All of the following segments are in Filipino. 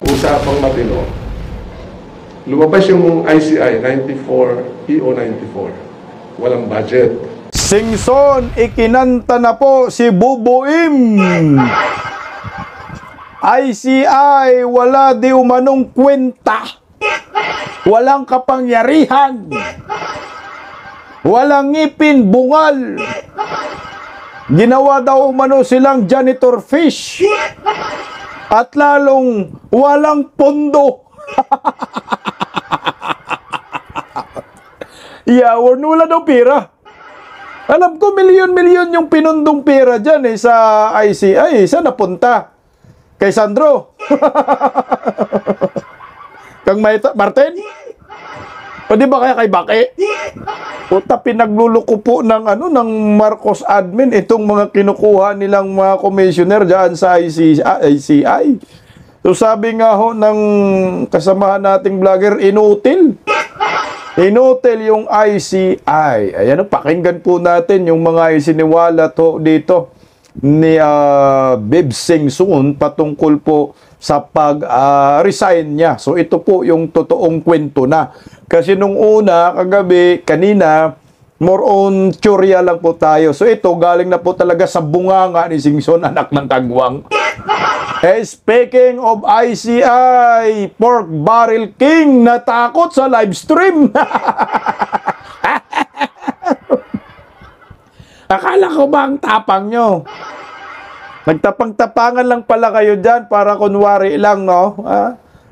Usapang matino, lumabas yung ICI 94, EO 94. Walang budget. Singson, ikinanta na po si Bubuim. ICI, wala di umanong kwenta. Walang kapangyarihan. Walang ngipin, bungal. Ginawa daw umano silang janitor fish. At lalong walang pondo. Yawon, wala daw pera. Alam ko, milyon-milyon yung pinundong pera dyan sa ICI. Saan napunta? Kay Sandro? Kang Martin? Pwede ba kaya kay Bake? Puta, pinagluluko po ng Marcos admin itong mga kinukuha nilang mga commissioner dyan sa ICI. So sabi nga ho ng kasamahan nating vlogger, inutil. Inutil yung ICI. Ayan, pakinggan po natin yung mga isiniwalat ho dito ni Bib Singson patungkol po sa pag-resign niya. So ito po yung totoong kwento na. Kasi nung una, kagabi, kanina, more on teorya lang po tayo. So ito, galing na po talaga sa bunganga ni Singson, anak ng kagwang. Speaking of ICI, Pork Barrel King natakot sa live stream. Akala ko ba ang tapang nyo? Nagtapang-tapangan lang pala kayo dyan para kunwari lang, no?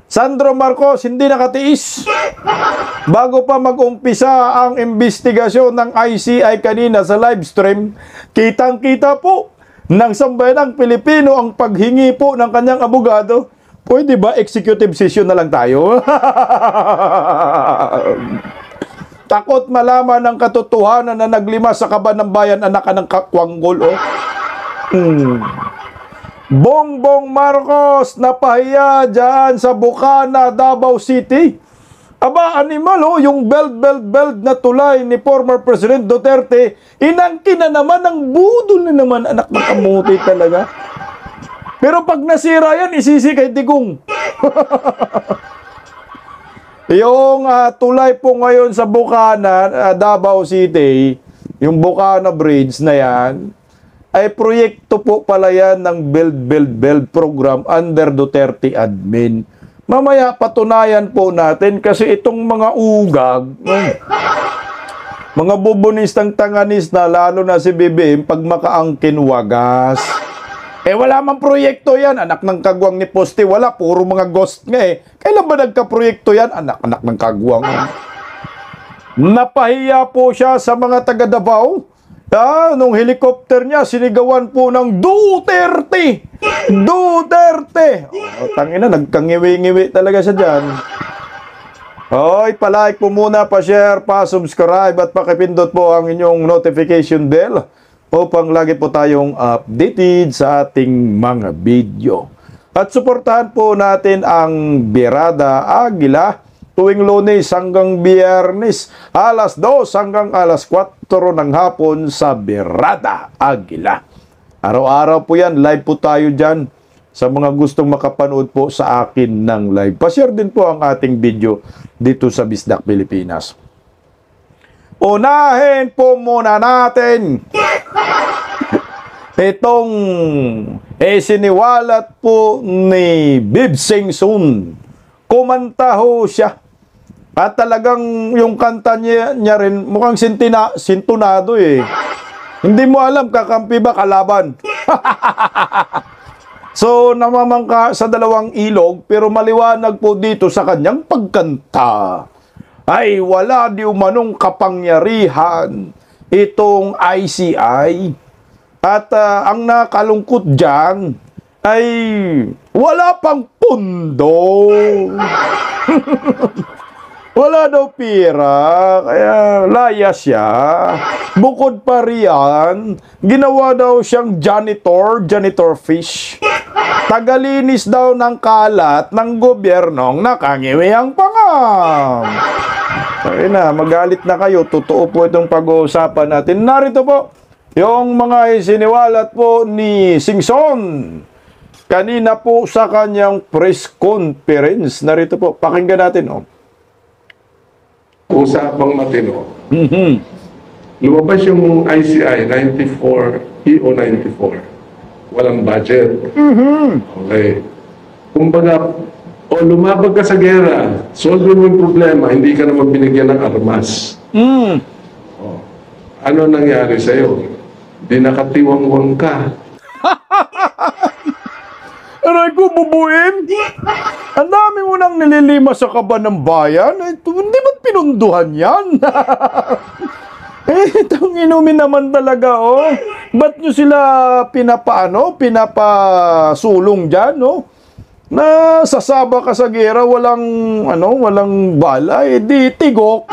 Sandro Marcos, hindi nakatiis. Bago pa mag-umpisa ang investigasyon ng ICI kanina sa live stream, kitang-kita po ng sambayanang Pilipino ang paghingi po ng kanyang abogado. Pwede ba executive session na lang tayo? Takot malaman ng katotohanan na naglima sa kaban ng bayan, anak ng kakwanggol, oh. Bongbong Marcos napahiya dyan sa Bukana, Davao City. Aba, animal, oh, yung belt na tulay ni former President Duterte, inangkin na naman, ang budol na naman, anak ng kamuti talaga. Pero pag nasira yan, isisi kay Digong. Yung tulay po ngayon sa Bukana, Davao City, yung Bukana Bridge na yan, ay proyekto po pala yan ng Build program under Duterte admin. Mamaya patunayan po natin kasi itong mga ugag, mga bubunistang tanganis na, lalo na si BBM, pag makaangkin wagas. Wala mang proyekto yan, anak ng kagwang ni Poste, wala, puro mga ghost nga eh. Kailan ba nagka-proyekto yan, anak ng kagwang? Napahiya po siya sa mga taga Davao. Nung helicopter niya, sinigawan po ng Duterte! Duterte! Tangina, nagkangiwi-ngiwi talaga siya dyan. Hoy, palike po muna, pa-share, pa-subscribe at pakipindot po ang inyong notification bell upang lagi po tayong updated sa ating mga video. At suportahan po natin ang Birada Agila tuwing Lunes hanggang Biyernes, alas 2 hanggang alas 4 ng hapon sa Birada Agila. Araw-araw po yan, live po tayo dyan sa mga gustong makapanood po sa akin ng live. Pa-share din po ang ating video dito sa Bisdak Pilipinas. Unahin po muna natin itong siniwalat po ni Bib Singson. Kumanta ho siya. At talagang yung kanta niya rin, mukhang sintunado eh. Hindi mo alam, kakampi ba, kalaban? So, namamangka sa dalawang ilog, pero maliwanag po dito sa kanyang pagkanta. Ay, wala di umanong kapangyarihan itong ICI. At ang nakalungkot dyan, ay wala pang pundo. Wala daw pera, kaya laya siya. Bukod pa riyan, ginawa daw siyang janitor fish. Tagalinis daw ng kalat ng gobyernong nakangiwi ang pangam. Kaya na, magalit na kayo. Totoo po itong pag-uusapan natin. Narito po Yung mga isiniwalat po ni Singson kanina po sa kanyang press conference. Narito po, pakinggan natin. Oh. Usapang matino. Mhm. Lumabas yung ICI 94, EO 94. Walang budget. Okay. Kumbaga, o lumabag ka sa gera, solve mo yung problema, hindi ka naman binigyan ng armas. Mm. O, ano nangyari sa'yo? Di nakatiwangwang ka. Aray ko, bubuin. Ang dami mo nang nililima sa kaba ng bayan. Ito, hindi ba't pinunduhan yan? Itong inumin naman talaga, oh. Ba't nyo sila pinapasulong dyan, no? Na sasaba ka sa gera, walang bala, di tigok.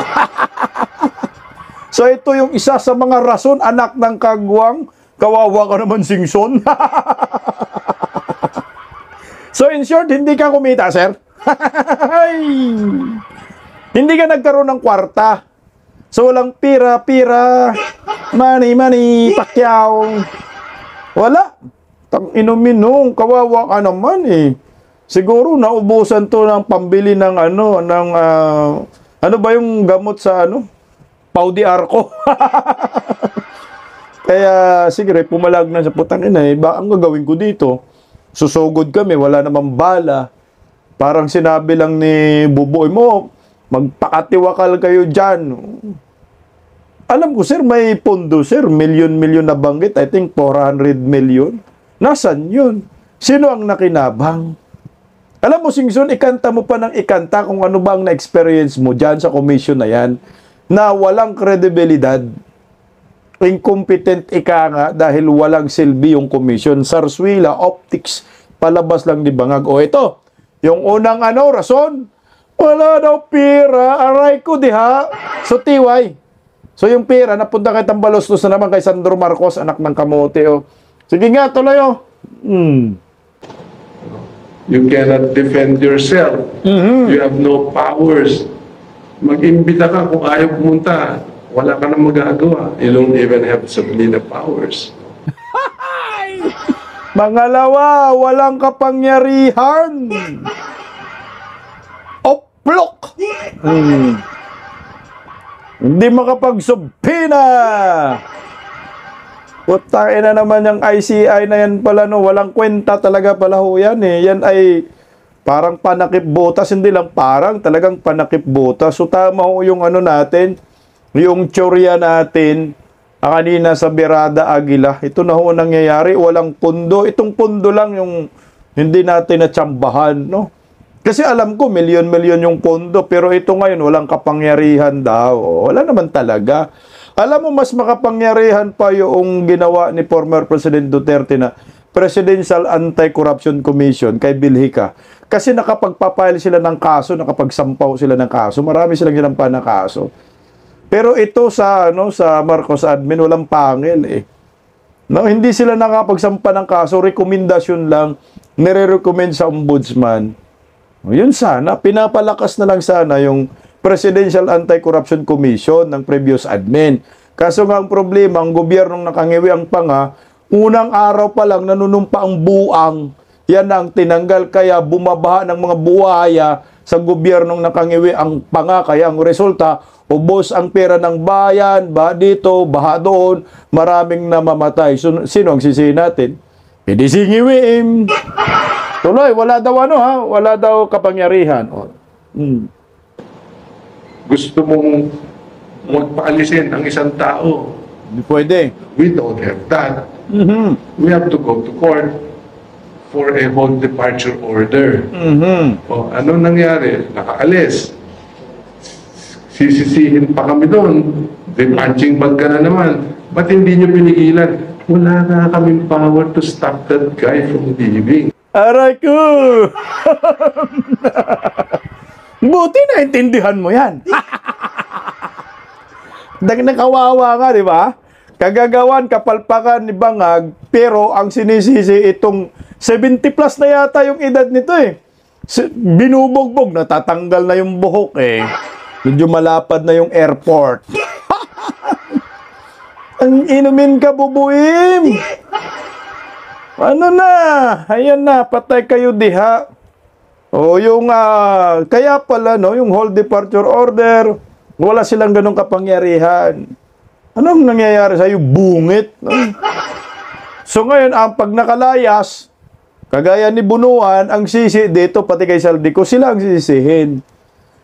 So ito yung isa sa mga rason, anak ng kagwang, kawawa ka naman, Singson. So in short, hindi ka kumita, sir. Hindi ka nagkaroon ng kwarta. So walang pira, money, pakyaw. Wala. Tang inumin nung, kawawa ka naman eh. Siguro naubusan to ng pambili ng ano ba yung gamot sa Pau de Arco. Kaya siguro pumalag na sa putang ina eh. Ba ang gagawin ko dito? Susugod kami, wala namang bala. Parang sinabi lang ni Buboy mo, magpakatiwakal kayo dyan. Alam ko, sir, may pondo, sir. Milyon na banggit. I think 400 million. Nasaan yun? Sino ang nakinabang? Alam mo, Singson, ikanta mo pa ng ikanta kung ano ba ang na-experience mo dyan sa commission na yan na walang kredibilidad. Incompetent ika nga dahil walang silbi yung commission. Sarswila, optics, palabas lang ni Bangag. O ito, yung unang rason, wala daw pira, aray ko diha. So, tiway. So, yung pira, napunta kay Tambaloslos na naman kay Sandro Marcos, anak ng kamote. O. Sige nga, tuloy o. You cannot defend yourself. You have no powers. Mag-imbita ka kung ayaw pumunta. Wala ka nang magagawa. You don't even have subpoena powers. Mangalawa, walang kapangyarihan. Oplok! Hindi makapagsubpina. Putain na naman yung ICI na yan pala, no? Walang kwenta talaga pala ho yan eh. Yan ay parang panakip botas, hindi lang parang, talagang panakip botas. So tama ho yung natin, yung teorya natin, kanina sa Berada Aguila. Ito na ho nangyayari, walang pundo. Itong pundo lang yung hindi natin natsambahan, no? Kasi alam ko, milyon-milyon yung pondo, pero ito ngayon, walang kapangyarihan daw. Wala naman talaga. Alam mo, mas makapangyarihan pa yung ginawa ni former President Duterte na Presidential Anti-Corruption Commission kay Bilhika. Kasi nakapagpapile sila ng kaso, nakapagsampaw sila ng kaso, marami silang ginampa na kaso. Pero ito sa Marcos admin, walang pangil eh. No, hindi sila nakapagsampa ng kaso, rekomendasyon lang, nire-recommend sa ombudsman. Yun sana, pinapalakas na lang sana yung Presidential Anti-Corruption Commission ng previous admin. Kaso nga ang problema, ang gobyernong nakangiwi ang panga, unang araw pa lang nanunumpa ang buang. Yan ang tinanggal, kaya bumabaha ng mga buhaya sa gobyernong nakangiwi ang panga. Kaya ang resulta, ubos ang pera ng bayan, baha dito, baha doon, maraming namamatay. So, sino ang sisihin natin? Hindi singiwiin. Tuloy, wala daw wala daw kapangyarihan. Gusto mong magpaalisin ang isang tao. Hindi pwede. We don't have that. We have to go to court for a hold departure order. O, ano nangyari? Nakaalis. Sisisihin pa kami doon. Punching bag ka na naman. Ba't hindi nyo pinigilan? Wala na kaming power to stop that guy from leaving. Aray ko! Buti naintindihan mo yan. Nakawawa nga, di ba? Kagagawan, kapalpakan ni Bangag, pero ang sinisisi itong 70 plus na yata yung edad nito eh. Binubugbog, natatanggal na yung buhok eh. Medyo malapad na yung airport. Ang inumin ka, bubuim! Ano na? Ayan na, patay kayo diha. O yung, kaya pala, no, yung hold departure order, wala silang ganong kapangyarihan. Anong nangyayari sa'yo? Bungit. No? So ngayon, ang pag nakalayas, kagaya ni Bunuan, ang sisi dito, pati kay Saldico, sila ang sisihin.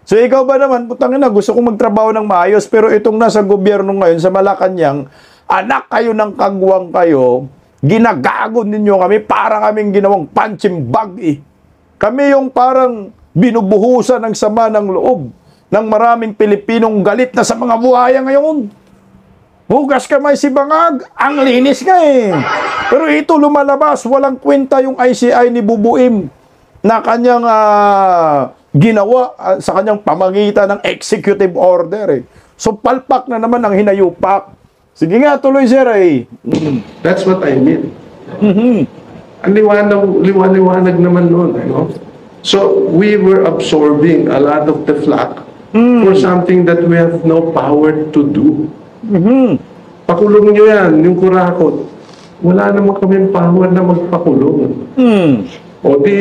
So ikaw ba naman, putangin na, gusto kong magtrabaho ng maayos, pero itong nasa gobyerno ngayon, sa Malacanang, anak kayo ng kagwang kayo, ginagago ninyo kami, para kaming ginawang punching bag eh. Kami yung parang binubuhusan ng sama ng loob ng maraming Pilipinong galit na sa mga buhaya ngayon. Hugas kamay si Bangag, ang linis nga eh. Pero ito lumalabas, walang kwenta yung ICI ni Bubuim na kanyang ginawa sa kanyang pamagitan ng executive order eh. So palpak na naman ang hinayupak. Sige nga, tuloy sir eh. That's what I mean. Mhm. Ang liwanag naman noon. No? So we were absorbing a lot of the flack for something that we have no power to do. Mhm. Pakulong nyo yan, yung kurakot. Wala naman kami power na magpakulong. O di,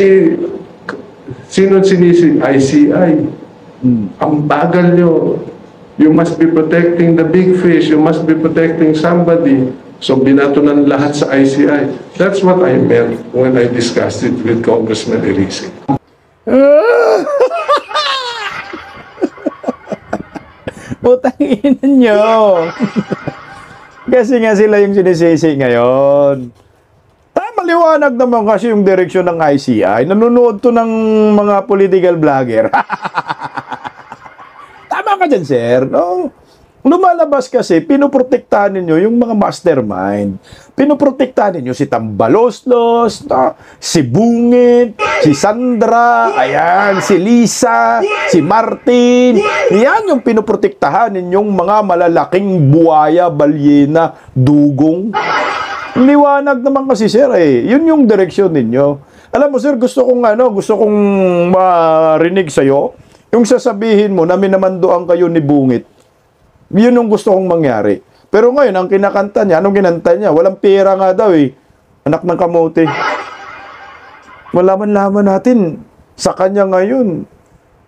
sino sinisi? ICI. Ang bagal nyo. You must be protecting the big fish. You must be protecting somebody. So binato ng lahat sa ICI. That's what I meant when I discussed it with Congressman Elise. Putang ina nyo. Kasi nga sila yung sinisisi ngayon. Maliwanag naman kasi yung direksyon ng ICI. Nanonood to ng mga political vlogger. Tama ka dyan, sir. No? Lumalabas kasi, pinoprotektahan ninyo yung mga mastermind. Pinoprotektahan ninyo si Tambaloslos, no? Si Bungit, si Sandra, ayan, si Lisa, si Martin. Yan yung pinoprotektahan ninyong mga malalaking buhaya, balyena, dugong. Liwanag naman kasi sir eh. Yun yung direksyon ninyo. Alam mo sir, gusto kong marinig sa'yo. Yung sasabihin mo na minamandoan kayo ni Bungit. Yun yung gusto kong mangyari. Pero ngayon, ang kinakanta niya, anong kinanta niya? Walang pera nga daw eh. Anak ng kamote. Malaman-laman natin sa kanya ngayon.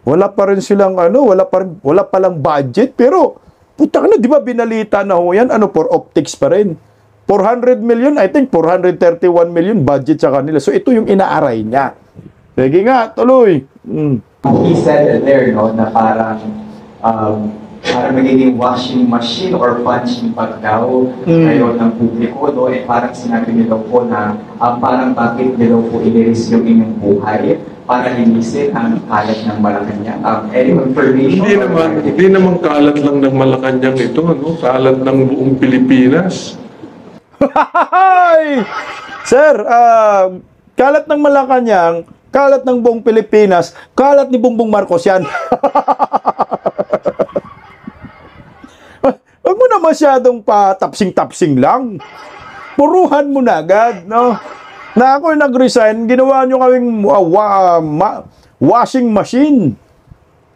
Wala pa rin silang wala pa lang budget. Pero, putang na, di ba binalita na ho yan? For optics pa rin. 400 million, I think 431 million budget sa kanila. So, ito yung inaaray niya. Sige nga, tuloy. He said there, no, na parang magiging washing machine or punching bag daw kayo ng publiko, no? Eh, parang sinabi niyo daw po na parang bakit niyo daw po iniris yung inyong buhay para linisin ang kalat ng Malacanang. Any confirmation? Hindi naman kalat lang ng Malacanang ito, no? Kalat ng buong Pilipinas. Sir, kalat ng Malacanang, kalat ng buong Pilipinas, kalat ni Bongbong Marcos yan. Huwag mo na masyadong patapsing-tapsing lang. Puruhan mo na agad, no? Na ako nag-resign, ginawa nyo kaming washing machine.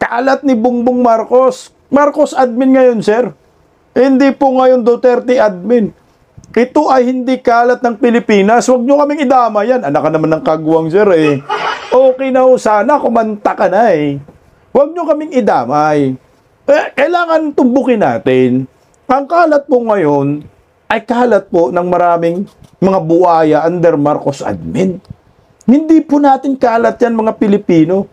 Kalat ni Bongbong Marcos. Marcos admin ngayon, sir. Hindi po ngayon Duterte admin. Ito ay hindi kalat ng Pilipinas. Huwag nyo kaming idama yan. Anak ka naman ng kagwang, sir, eh. Okay na ho, sana kumanta ka na, eh. Huwag nyo kaming idamay. Kailangan tumbukin natin. Ang kalat po ngayon ay kalat po ng maraming mga buhaya under Marcos admin. Hindi po natin kalat yan, mga Pilipino.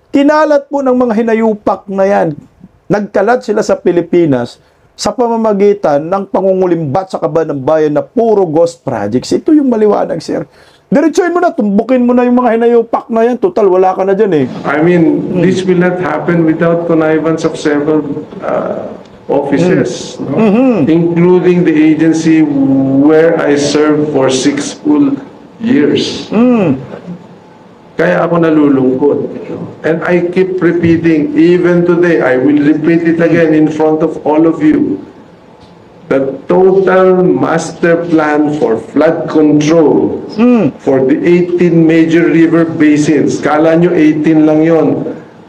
Kinalat po ng mga hinayupak na yan. Nagkalat sila sa Pilipinas sa pamamagitan ng pangungulimbat sa kaban ng bayan na puro ghost projects. Ito yung maliwanag, sir. Diretsuhin mo na, tumbukin mo na yung mga hinayupak na yan. Total, wala ka na dyan eh. I mean, this will not happen without connivance of several offices, no? Including the agency where I served for 6 full years. Kaya ako nalulungkot. And I keep repeating, even today, I will repeat it again in front of all of you. The total master plan for flood control for the 18 major river basins. Kala nyo 18 lang yon.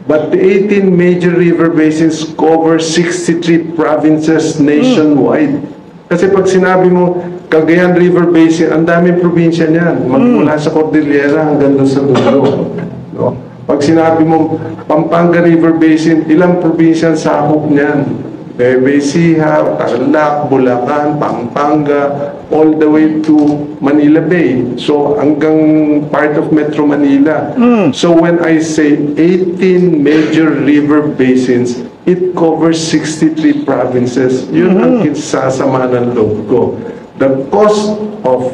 But the 18 major river basins cover 63 provinces nationwide. Kasi pag sinabi mo, Cagayan River Basin, ang daming probinsya niyan. Magmula sa Cordillera hanggang doon sa dulo. No? Pag sinabi mo, Pampanga River Basin, ilang probinsya ang sakop niyan? Nueva Ecija, Tarlac, Bulacan, Pampanga, all the way to Manila Bay. So hanggang part of Metro Manila. So when I say 18 major river basins, it covers 63 provinces. Yun ang kinsasama ng loob ko. The cost of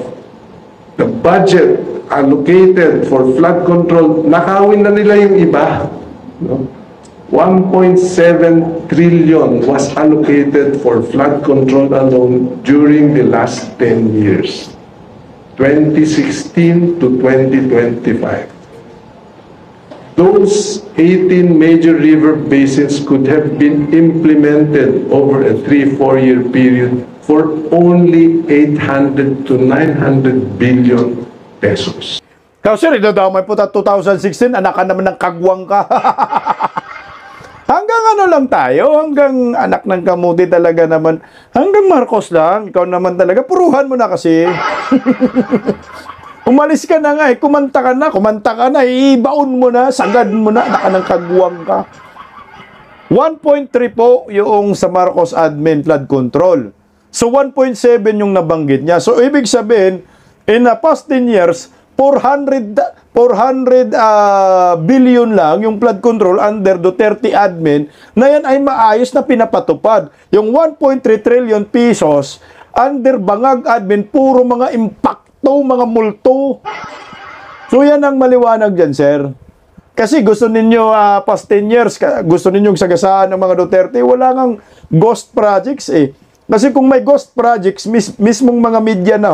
the budget allocated for flood control, nakawin na nila yung iba. No? 1.7 trillion was allocated for flood control alone during the last 10 years, 2016 to 2025. Those 18 major river basins could have been implemented over a 3-4 year period for only 800 to 900 billion pesos. Kasi idadamay po ta 2016, anak ka naman ng kagwang ka. Hanggang ano lang tayo, hanggang anak ng kamuti talaga naman. Hanggang Marcos lang, ikaw naman talaga, puruhan mo na kasi. Umalis ka na nga kumanta ka na, ibaon mo na, sagad mo na, anak ng kagwang ka. 1.3 po yung sa Marcos admin flood control. So 1.7 yung nabanggit niya. So ibig sabihin, in the past 10 years, 400 billion lang yung flood control under Duterte admin na yan ay maayos na pinapatupad. Yung 1.3 trillion pesos under Bangag admin, puro mga impacto, mga multo. So yan ang maliwanag dyan, sir. Kasi gusto ninyo past 10 years, gusto ninyong sagasaan ng mga Duterte, wala ngang ghost projects eh. Kasi kung may ghost projects, mismong mga media na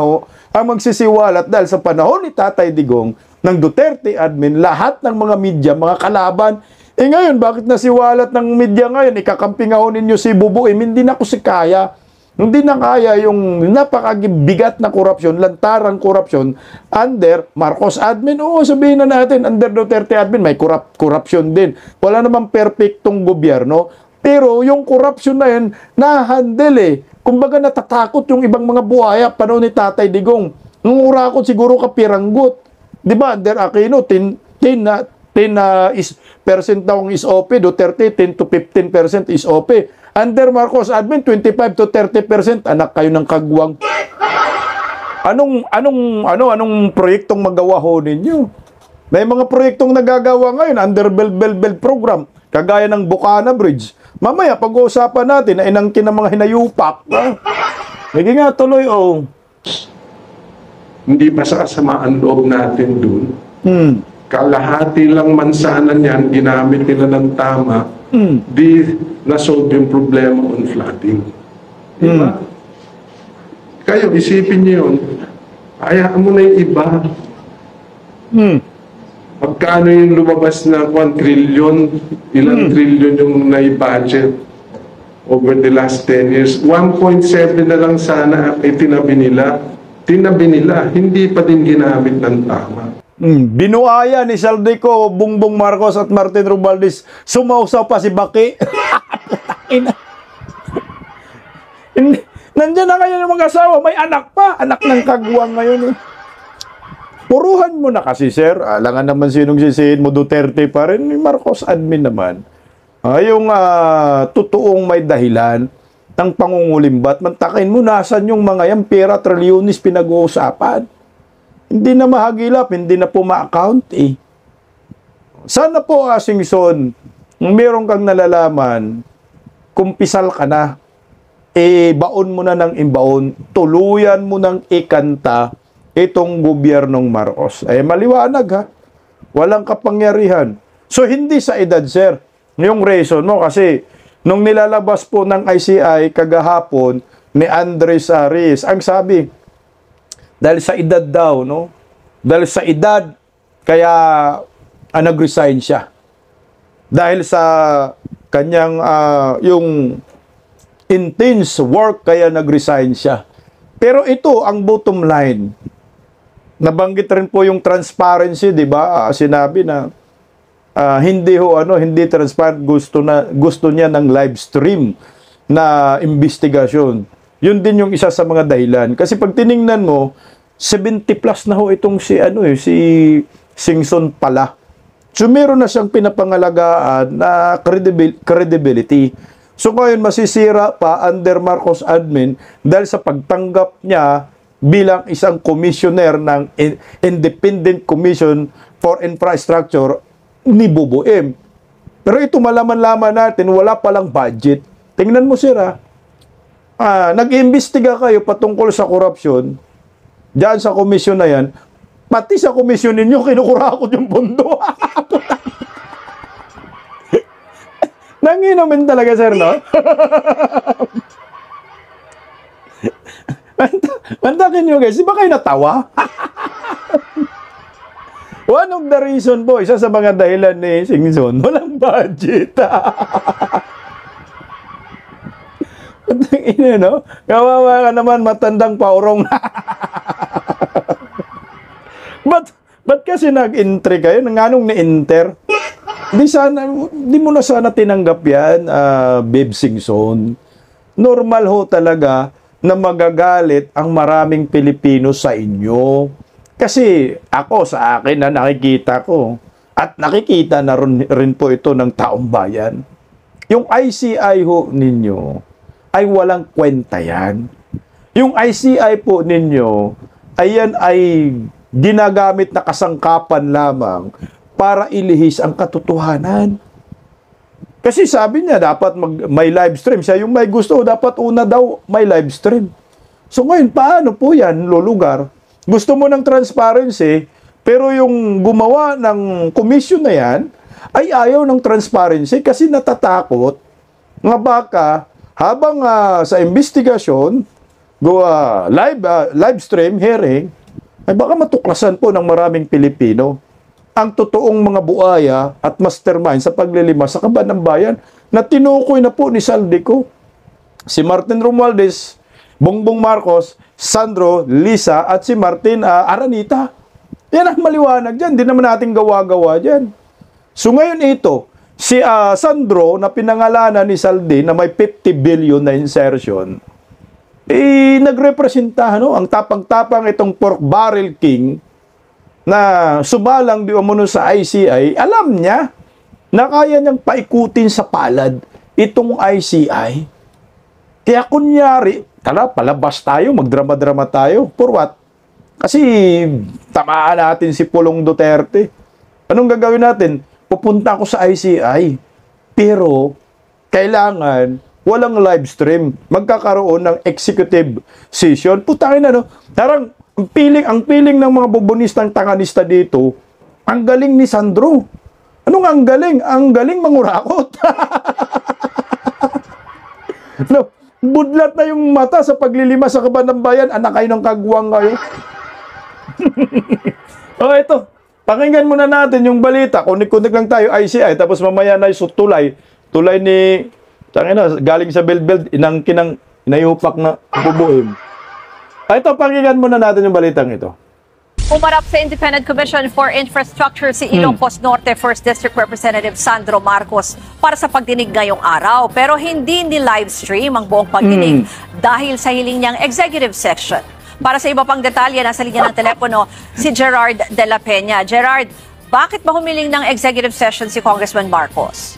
ang magsisiwalat dahil sa panahon ni Tatay Digong ng Duterte admin, lahat ng mga media, mga kalaban, ngayon, bakit nasiwalat ng media ngayon? Ikakamping ako ninyo si Bubuim, hindi na ko si kaya. Hindi na kaya yung napakabigat na korupsyon, lantarang korupsyon under Marcos admin. Oo, sabihin na natin, under Duterte admin, may korupsyon din. Wala namang perfectong gobyerno. Pero yung korupsyon na yun, na-handle Kumbaga natatakot yung ibang mga buhaya panahon ni Tatay Digong. Nung urakot siguro kapiranggot. Di ba? Under Aquino, 10% daw ang SOP. Duterte, 10 to 15% SOP. Under Marcos admin, 25 to 30%. Anak kayo ng kagwang. Anong proyektong magawa ho ninyo? May mga proyektong nagagawa ngayon under Bell program. Kagaya ng Bukana Bridge. Mamaya, pag-uusapan natin na inangkin ng mga hinayupak. Sige nga, tuloy, Hindi ba sa kasamaan loob natin dun? Kalahati lang man sana niyan, ginamit nila ng tama, di nasolve yung problema on flooding. Diba? Kayo, isipin niyo yun. Hayaan mo na yung iba. Magkano yung lumabas na 1 trillion, ilang trillion yung nai-budget over the last 10 years. 1.7 na lang sana itinabi nila. Tinabi nila, hindi pa din ginamit ng tama. Binuaya ni Saldico, Bongbong Marcos at Martin Romualdez. Sumausaw pa si Baki. Nandiyan na kayo ng mga asawa, may anak pa. Anak ng kagwang ngayon Puruhan mo na kasi, sir. Alangan naman sinong sisihin mo, Duterte pa rin. Marcos admin naman. Yung totoong may dahilan ng pangungulimbat, mantakin mo, nasan yung mga yan, pera, trilyonis pinag-uusapan. Hindi na mahagilap, hindi na po ma-account Sana po, Singson, meron kang nalalaman, kumpisal ka na, baon mo na ng imbaon, tuluyan mo ng ikanta, itong gobyernong Marcos. Maliwanag Walang kapangyarihan. So, hindi sa edad, sir. Yung reason mo, kasi nung nilalabas po ng ICI kagahapon ni Andres Arias, ang sabi, dahil sa edad daw, Dahil sa edad, kaya nag-resign siya. Dahil sa kanyang, yung intense work, kaya nag-resign siya. Pero ito, ang bottom line, nabanggit rin po yung transparency, di ba? Sinabi na hindi transparent, gusto niya ng live stream na investigasyon. Yun din yung isa sa mga dahilan. Kasi pag tiningnan mo, 70 plus na ho itong si Singson pala. So meron na siyang pinapangalagaan na credibility. So ngayon masisira pa under Marcos admin dahil sa pagtanggap niya bilang isang commissioner ng Independent Commission for Infrastructure ni BBM. Pero ito malaman-laman natin, wala palang budget. Tingnan mo sir nag-iimbestiga kayo patungkol sa korupsyon diyan sa komisyon na yan, pati sa komisyon ninyo kinukurakot yung pondo. Nanginumin talaga sir, no? Mantakin nyo guys, di ba kayo natawa? One of the reason po, isa sa mga dahilan ni Singson, walang budget. Ina, no? Kawawa ka naman, matandang paurong. Ba't kasi nag-entry kayo? Anong na-enter? Di mo na sana tinanggap yan, Babe Singson. Normal ho talaga na magagalit ang maraming Pilipino sa inyo. Kasi ako, sa akin na nakikita ko, at nakikita na rin po ito ng taong bayan, yung ICI ho ninyo, ay walang kwenta yan. Yung ICI po ninyo, ayan ay ginagamit na kasangkapan lamang para ilihis ang katotohanan. Kasi sabi niya, dapat may live stream. Siya yung may gusto, dapat una daw may live stream. So ngayon, paano po yan lulugar? Gusto mo ng transparency, pero yung gumawa ng commission na yan, ay ayaw ng transparency kasi natatakot nga baka habang sa investigasyon, live stream, hearing, ay baka matuklasan po ng maraming Pilipino ang totoong mga buaya at mastermind sa paglilima sa kaban ng bayan na tinukoy na po ni Saldico. Si Martin Romualdez, Bongbong Marcos, Sandro, Lisa, at si Martin Aranita. Yan ang maliwanag dyan. Hindi naman natin gawa-gawa dyan. So ngayon ito, si Sandro na pinangalanan ni Saldi na may 50 billion na insertion, nagrepresenta ang tapang-tapang itong pork barrel king na subalang di umuno sa ICI, alam niya na kaya niyang paikutin sa palad itong ICI. Kaya kunyari, palabas tayo, magdrama-drama tayo. For what? Kasi tamaan natin si Pulong Duterte. Anong gagawin natin? Pupunta ako sa ICI. Pero, kailangan walang live stream. Magkakaroon ng executive session. Putangin na, no? Tarang, ang piling ng mga bubonistang tanganista dito, ang galing ni Sandro. Anong ang galing? Ang galing mangurakot. No, budlat na yung mata sa paglilima sa kaban ng bayan. Anak kayo ng kagwang kayo. Ito. Pakinggan muna natin yung balita. Kunik-kunik lang tayo, ICI. Tapos mamaya na yung tulay. Tulay ni, galing sa Belbel, inayupak na bubuin. Ito, pakinggan muna natin yung balitang ito. Umarap sa Independent Commission for Infrastructure si Ilocos Norte 1st District Representative Sandro Marcos para sa pagdinig ngayong araw. Pero hindi ni live stream ang buong pagdinig dahil sa hiling niyang executive section. Para sa iba pang detalye, nasa linya ng telepono si Gerard de la Peña. Gerard, bakit ba humiling ng executive session si Congressman Marcos?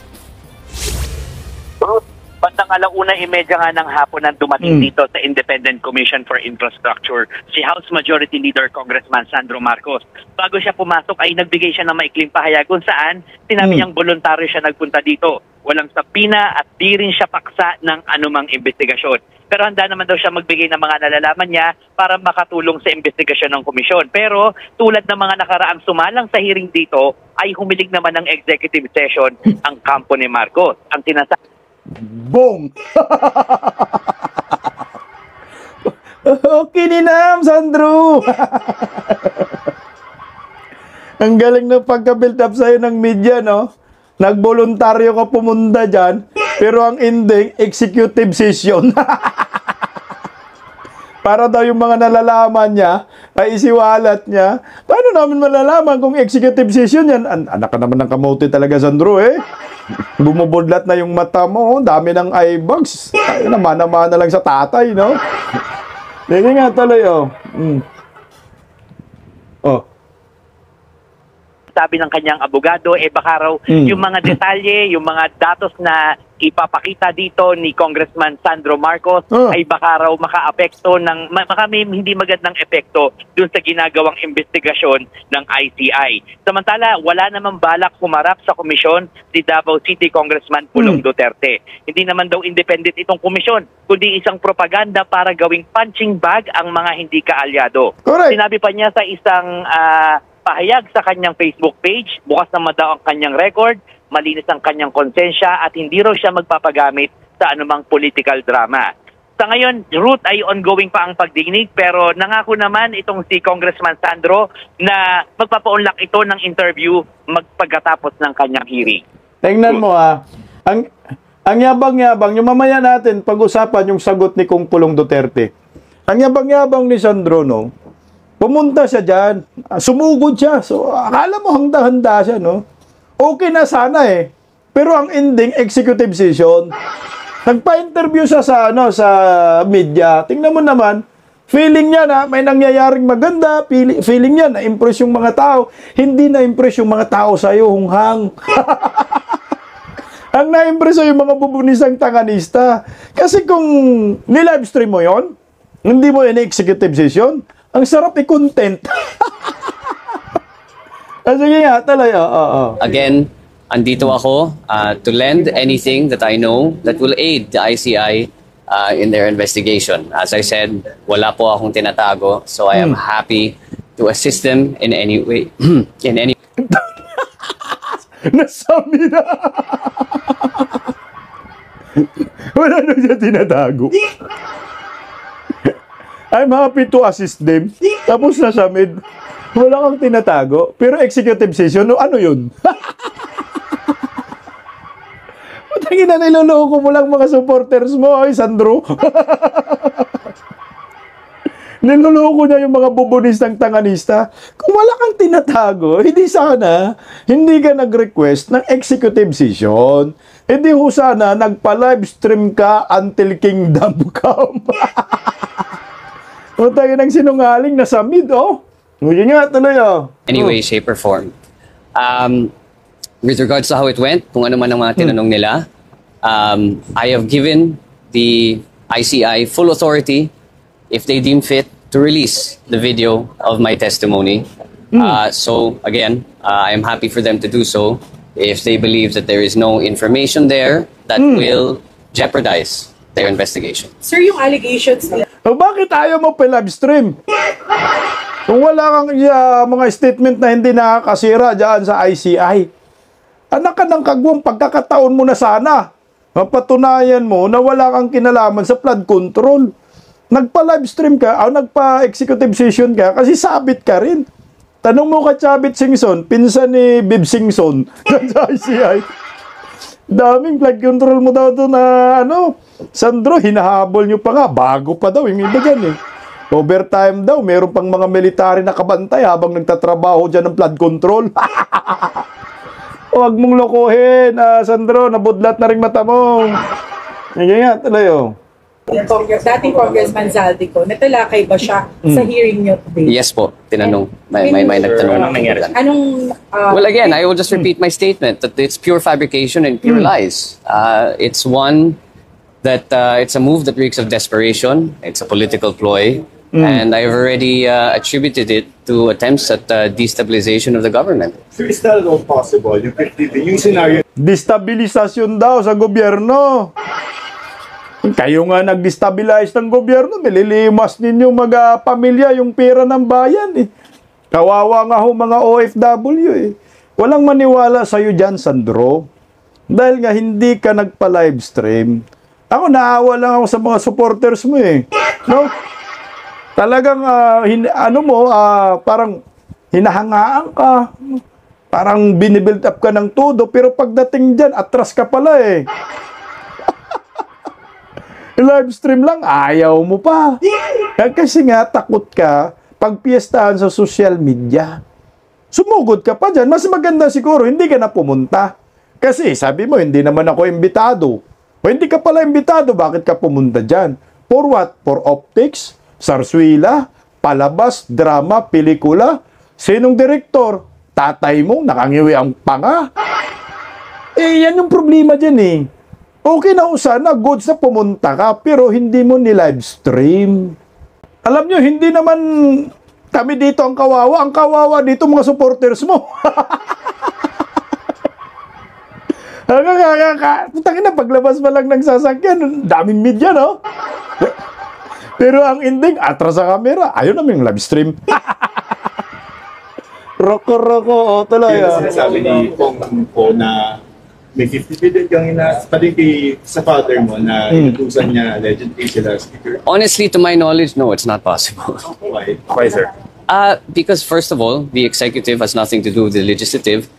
Bandang 1:30 nga ng hapon nang dumating dito sa Independent Commission for Infrastructure si House Majority Leader Congressman Sandro Marcos. Bago siya pumasok ay nagbigay siya ng maikling pahayag kung saan sinabi niyang voluntaryo siya nagpunta dito. Walang sapina at di rin siya paksa ng anumang investigasyon. Pero handa naman daw siya magbigay ng mga nalalaman niya para makatulong sa investigasyon ng komisyon. Pero tulad ng mga nakaraang sumalang sa hearing dito ay humiling naman ng executive session ang kampo ni Marcos. Ang sinasabi Boom! Okay ninam, Sandro! Ang galing ng pagka-build up sa'yo ng media, no? Nagboluntaryo ka pumunta dyan, pero ang ending, executive session. Para daw yung mga nalalaman niya, ay isiwalat niya. Paano namin malalaman kung executive session yan? Anak ka naman ng kamote talaga, Sandro, eh. Bumubudlat na yung mata mo, dami ng eye bags. Namana-mana lang sa tatay, no? Sige nga tuloy, oh. Oh. Sabi ng kanyang abogado, baka raw yung mga detalye, yung mga datos na ipapakita dito ni Congressman Sandro Marcos ay baka raw maka-apekto ng, baka may hindi magandang epekto dun sa ginagawang investigasyon ng ICI. Samantala, wala namang balak humarap sa komisyon si Davao City Congressman Pulong Duterte. Hindi naman daw independent itong komisyon, kundi isang propaganda para gawing punching bag ang mga hindi kaalyado. Correct. Sinabi pa niya sa isang pahayag sa kanyang Facebook page, bukas naman daw ang kanyang record, malinis ang kanyang konsensya at hindi raw siya magpapagamit sa anumang political drama. Sa ngayon, Ruth, ay ongoing pa ang pagdinig pero nangako naman itong si Congressman Sandro na magpapaunlak ito ng interview pagkatapos ng kanyang hearing. Tingnan mo ang yabang-yabang, yung mamaya natin pag-usapan yung sagot ni Kung Pulong Duterte. Ang yabang-yabang ni Sandro, no? Pumunta siya dyan, sumugod siya. So, akala mo handa-handa siya, no? Okay na sana eh. Pero ang ending, executive session. Nagpa-interview siya sa media. Tingnan mo naman, feeling niya na may nangyayaring maganda, feeling niya na-impress yung mga tao. Hindi na-impress yung mga tao sa'yo, hunghang. Ang na-impress yung mga bubunisang tanganista. Kasi kung ni-livestream mo yon, hindi mo in-executive session, ang sarap i-content. Sige nga, tuloy. Again, andito ako to lend anything that I know that will aid the ICI in their investigation. As I said, wala po akong tinatago, so I am happy to assist them in any way. In any. Nasabi na. Wala na siya tinatago. I'm happy to assist them. Tapos na siya, wala kang tinatago. Pero executive session, ano yun? Matangin na niloloko mo lang mga supporters mo, ay Sandro. Niloloko niya yung mga bubunistang tanganista. Kung wala kang tinatago, hindi ka nag-request ng executive session. Hindi ho sana nagpa-livestream ka until kingdom come. O tayo ng sinungaling na sa mid, Hindi nga, tuloy, Any way, shape, or form. With regards to how it went, kung ano man ang mga tinanong nila, I have given the ICI full authority if they deem fit to release the video of my testimony. So, again, I am happy for them to do so if they believe that there is no information there that will jeopardize their investigation. Sir, yung allegations nila. Bakit ayaw mo pa-livestream? Kung wala kang mga statement na hindi nakakasira dyan sa ICI, anak ka ng kagwang, pagkakataon mo na sana. Mapatunayan mo na wala kang kinalaman sa flood control. Nagpa-livestream ka, nagpa-executive session ka, kasi sabit ka rin. Tanong mo ka Chavit Singson, pinsan ni Bib Singson sa ICI. Daming flood control mo daw doon na Sandro, hinahabol nyo pa nga. Bago pa daw, yung iba dyan eh. Overtime daw, meron pang mga military na kabantay habang nagtatrabaho dyan ng flood control. Huwag mong lokohin, Sandro, nabudlat na rin mata mo. Sige nga, tuloy Dating Congressman Zaldico, natalakay ba siya sa hearing niyo today? Yes po, tinanong. May nagtanong. Well, again, I will just repeat my statement that it's pure fabrication and pure lies. It's one that it's a move that reeks of desperation. It's a political ploy. And I've already attributed it to attempts at destabilization of the government. So is that all possible? Yung scenario... Destabilisasyon daw sa gobyerno. Kayo nga nag-destabilize ng gobyerno, nililimas ninyo mga pamilya yung pera ng bayan eh. Kawawa nga ho mga OFW eh. Walang maniwala sa'yo dyan, Sandro. Dahil nga hindi ka nagpa-livestream. Ako, naawa lang ako sa mga supporters mo eh. No? Talagang, parang hinahangaan ka. Parang binibuild up ka ng todo. Pero pagdating dyan, atras ka pala eh. Livestream lang, ayaw mo pa. Kasi nga, takot ka pagpiestahan sa social media. Sumugod ka pa dyan. Mas maganda siguro, hindi ka na pumunta. Kasi sabi mo, hindi naman ako imbitado. O hindi ka pala imbitado, bakit ka pumunta dyan? For what? For optics? Sarswila? Palabas? Drama? Pelikula? Sinong direktor? Tatay mo? Nakangiwi ang panga? Yan yung problema dyan eh. Okay na sana, goods na pumunta ka, pero hindi mo ni-livestream. Alam nyo, hindi naman kami dito ang kawawa. Ang kawawa dito mga supporters mo. Putangin na, paglabas pa lang ng sasakyan, daming media, no? Pero ang ending, atras sa camera, ayaw namin live stream. Roko, tuloy. Kaya sinasabi ni Pong po na may 50 billion kang pati sa father mo na inutusan niya allegedly sila speaker. Honestly, to my knowledge, no, it's not possible. Why? Okay, sir. Because first of all, the executive has nothing to do with the legislative.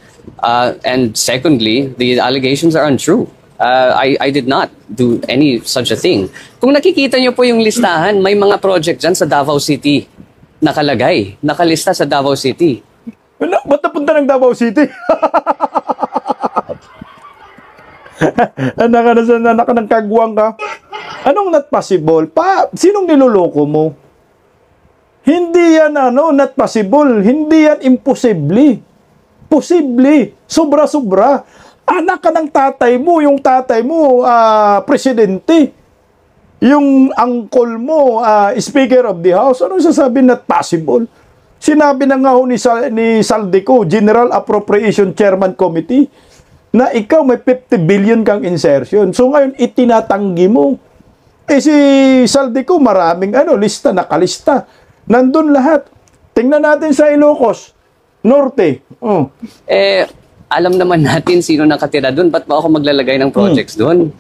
And secondly, the allegations are untrue. I did not do any such a thing. Kung nakikita niyo po yung listahan, may mga project dyan sa Davao City. Nakalista sa Davao City. Ba't napunta ng Davao City? Anak ka ng kagwang ka. Anong not possible? Sinong niloloko mo? Hindi yan not possible. Hindi yan imposible. Posible. Sobra-sobra. Anak ka ng tatay mo. Yung tatay mo, presidente. Yung uncle mo, Speaker of the House. Anong sasabi not possible? Sinabi na nga ni Saldico, General Appropriation Chairman Committee, na ikaw may 50 billion kang insertion. So ngayon, itinatanggi mo. Si Saldico, maraming lista, nakalista. Nandun lahat. Tingnan natin sa Ilocos Norte. Alam naman natin sino nakatira doon. Ba't ba ako maglalagay ng projects doon?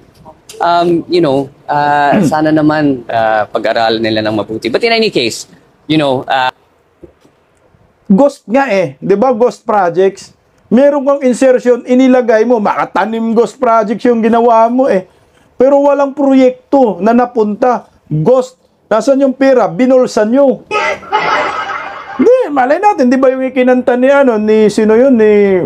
Sana naman pag-aralan nila ng mabuti. But in any case, ghost nga di ba? Ghost projects. Meron kang insertion, inilagay mo, makatanim ghost projects yung ginawa mo Pero walang proyekto na napunta. Ghost, nasan yung pera? Binulsan nyo. Hindi, malay natin, di ba yung ikinanta ni sino yun, ni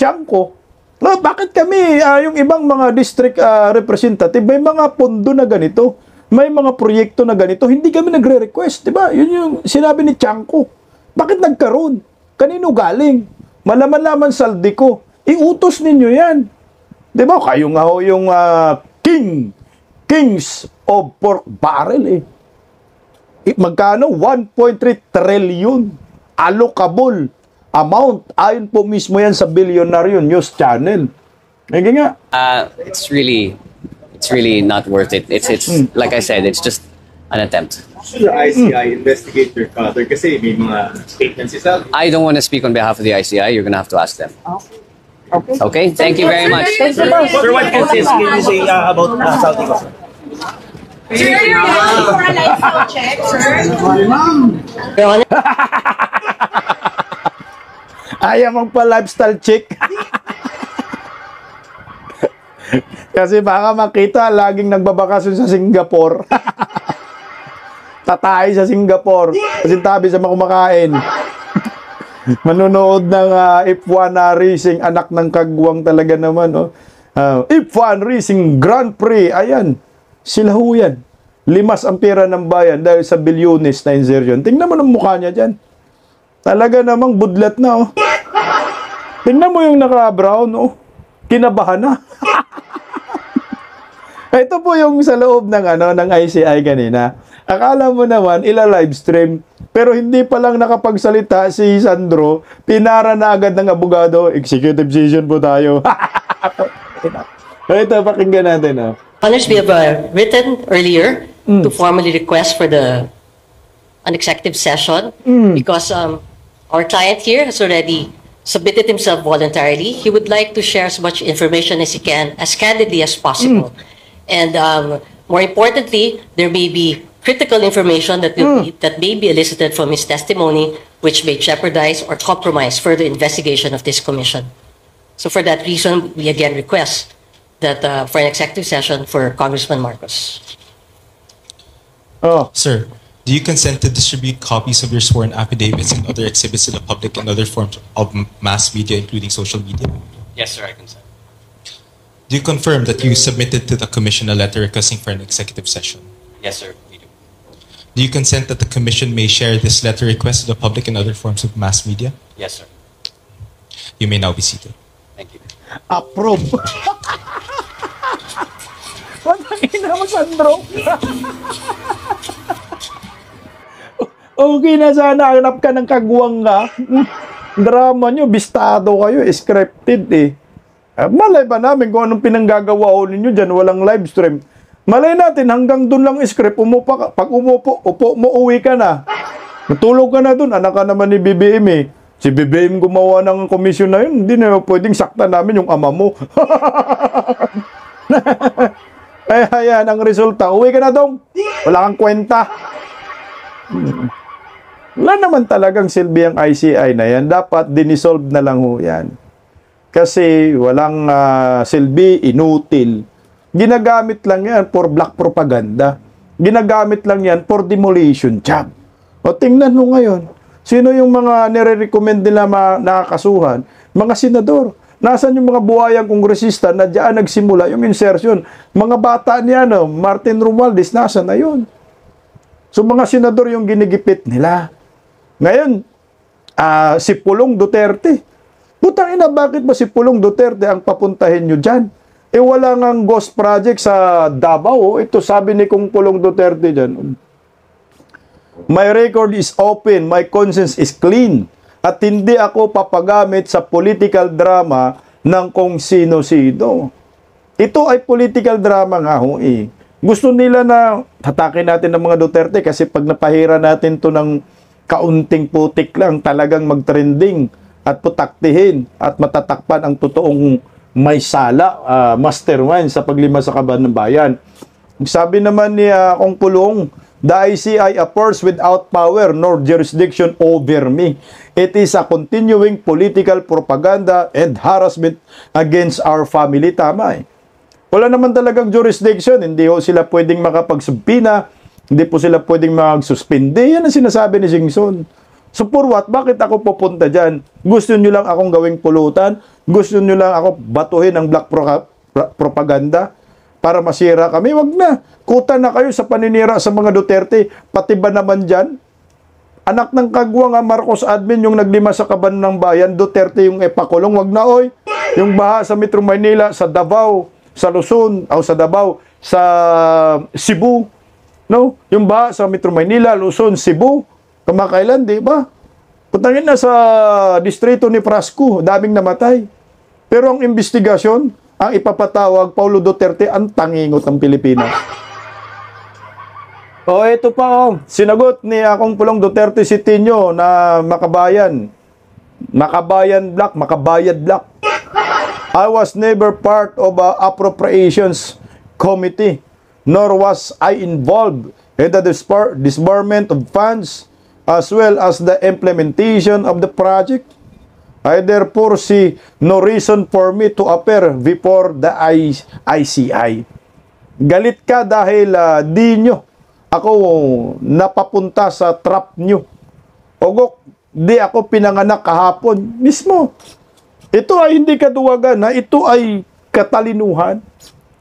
Chanko? No, bakit kami, yung ibang mga district representative, may mga pondo na ganito, may mga proyekto na ganito, hindi kami nagre-request, di ba? Yun yung sinabi ni Chanko. Bakit nagkaroon? Kanino galing? Malaman-laman Saldico. Iutos ninyo yan. Di ba? Kayo nga ho yung kings of pork barrel Magkano? 1.3 trillion allocable amount. Ayon po mismo yan sa Billionaire News Channel. Hindi nga. It's really not worth it. It's like I said, it's just an attempt. Should the ICI investigate your father? Kasi may mga statements isa. I don't want to speak on behalf of the ICI. You're going to have to ask them. Okay? Thank you very much. Sir, what can you say about Saudi ko? Sir, you're ready for a lifestyle check, sir? Ayaw mong pa-lifestyle check. Kasi baka makita, laging nagbabakasyon sa Singapore. Tatay sa Singapore. Kasi tabi sa mga kumakain. Manunood ng F1 Racing, anak ng kagwang talaga naman. F1 Racing Grand Prix. Ayan, sila ho yan. Limas ang pera ng bayan dahil sa bilyones na insertion. Tingnan mo ng mukha niya dyan. Talaga namang budlat na. Tingnan mo yung naka-brown. Kinabahan na. Ito po yung sa loob ng ICI kanina. Akala mo naman, ila-livestream. Pero hindi pa lang nakapagsalita si Sandro, pinara na agad ng abogado, executive session po tayo. Ito, pakinggan natin. Honors, we have written earlier to formally request for an executive session because our client here has already submitted himself voluntarily. He would like to share as much information as he can, as candidly as possible. And more importantly, there may be critical information that may be elicited from his testimony, which may jeopardize or compromise further investigation of this commission. So for that reason, we again request that for an executive session for Congressman Marcos. Sir, do you consent to distribute copies of your sworn affidavits and other exhibits to the public and other forms of mass media, including social media? Yes, sir, I consent. Do you confirm that you submitted to the Commission a letter requesting for an executive session? Yes, sir, we do. Do you consent that the Commission may share this letter request to the public and other forms of mass media? Yes, sir. You may now be seated. Thank you. Approve. Watang ina mo, Sandro. Okay na sana, hanap ka ng kagwang ka. Drama nyo, bistado kayo, scripted eh. Malay ba namin kung anong pinanggagawa ho ninyo dyan, walang live stream. Malay natin, hanggang dun lang script, umupa ka. Pag upo mo, uwi ka na. Natulog ka na dun, anak ka naman ni BBM eh. Si BBM gumawa ng komisyon na yun, hindi na pwedeng sakta namin yung ama mo. Kaya yan ang resulta. Uwi ka na dong. Wala kang kwenta. Wala naman talagang silbi ang ICI na yan. Dapat dinisolve na lang ho yan. Kasi walang silbi, inutil. Ginagamit lang yan for black propaganda. Ginagamit lang yan for demolition job. O tingnan mo ngayon. Sino yung mga nire-recommend nila nakakasuhan? Mga senador. Nasaan yung mga buhayang kongresista na diyan nagsimula yung insertion? Mga bata niya, no? Martin Romualdez, nasa na yun? So mga senador yung ginigipit nila. Ngayon, si Pulong Duterte. Putang ina, bakit ba si Pulong Duterte ang papuntahin nyo dyan? Wala ngang ghost project sa Davao. Ito sabi ni Kung Pulong Duterte dyan. My record is open, my conscience is clean. At hindi ako papagamit sa political drama ng kung sino-sino. Ito ay political drama nga ho eh. Gusto nila na hatakin natin ng mga Duterte kasi pag napahira natin to ng kaunting putik lang, talagang mag-trending at putaktihin at matatakpan ang totoong may sala, mastermind sa paglima sa kaban ng bayan. Sabi naman ni Kong Pulong, the ICI a force without power nor jurisdiction over me. It is a continuing political propaganda and harassment against our family. Tama eh. Wala naman talagang jurisdiction. Hindi ho sila pwedeng makapagsubpina. Hindi po sila pwedeng magsuspindi. Yan ang sinasabi ni Singson. So for what? Bakit ako pupunta dyan? Gusto nyo lang akong gawing pulutan? Gusto nyo lang ako batuhin ng black propaganda? Para masira kami, wag na. Kuta na kayo sa paninira sa mga Duterte. Pati ba naman dyan? Anak ng kagwang Marcos admin yung naglima sa kaban ng bayan, Duterte yung epakulong, wag na oy. Yung baha sa Metro Manila, sa Davao, sa Luzon, o sa Davao, sa Cebu. No? Yung baha sa Metro Manila, Luzon, Cebu. Kamakailan, di ba? Putangin na sa distrito ni Frasco, daming namatay. Pero ang investigasyon, ang ipapatawag, Paulo Duterte, ang tangingot ng Pilipinas. O, ito pa, sinagot ni Kong Pulong Duterte City nyo na Makabayan. Makabayan Black, Makabayad Black. I was never part of a appropriations committee, nor was I involved in the disbursement of funds as well as the implementation of the project. I therefore see no reason for me to appear before the ICI. Galit ka dahil di nyo ako napapunta sa trap nyo. Ogok, di ako pinanganak kahapon mismo. Ito ay hindi kaduwagan, ito ay katalinuhan.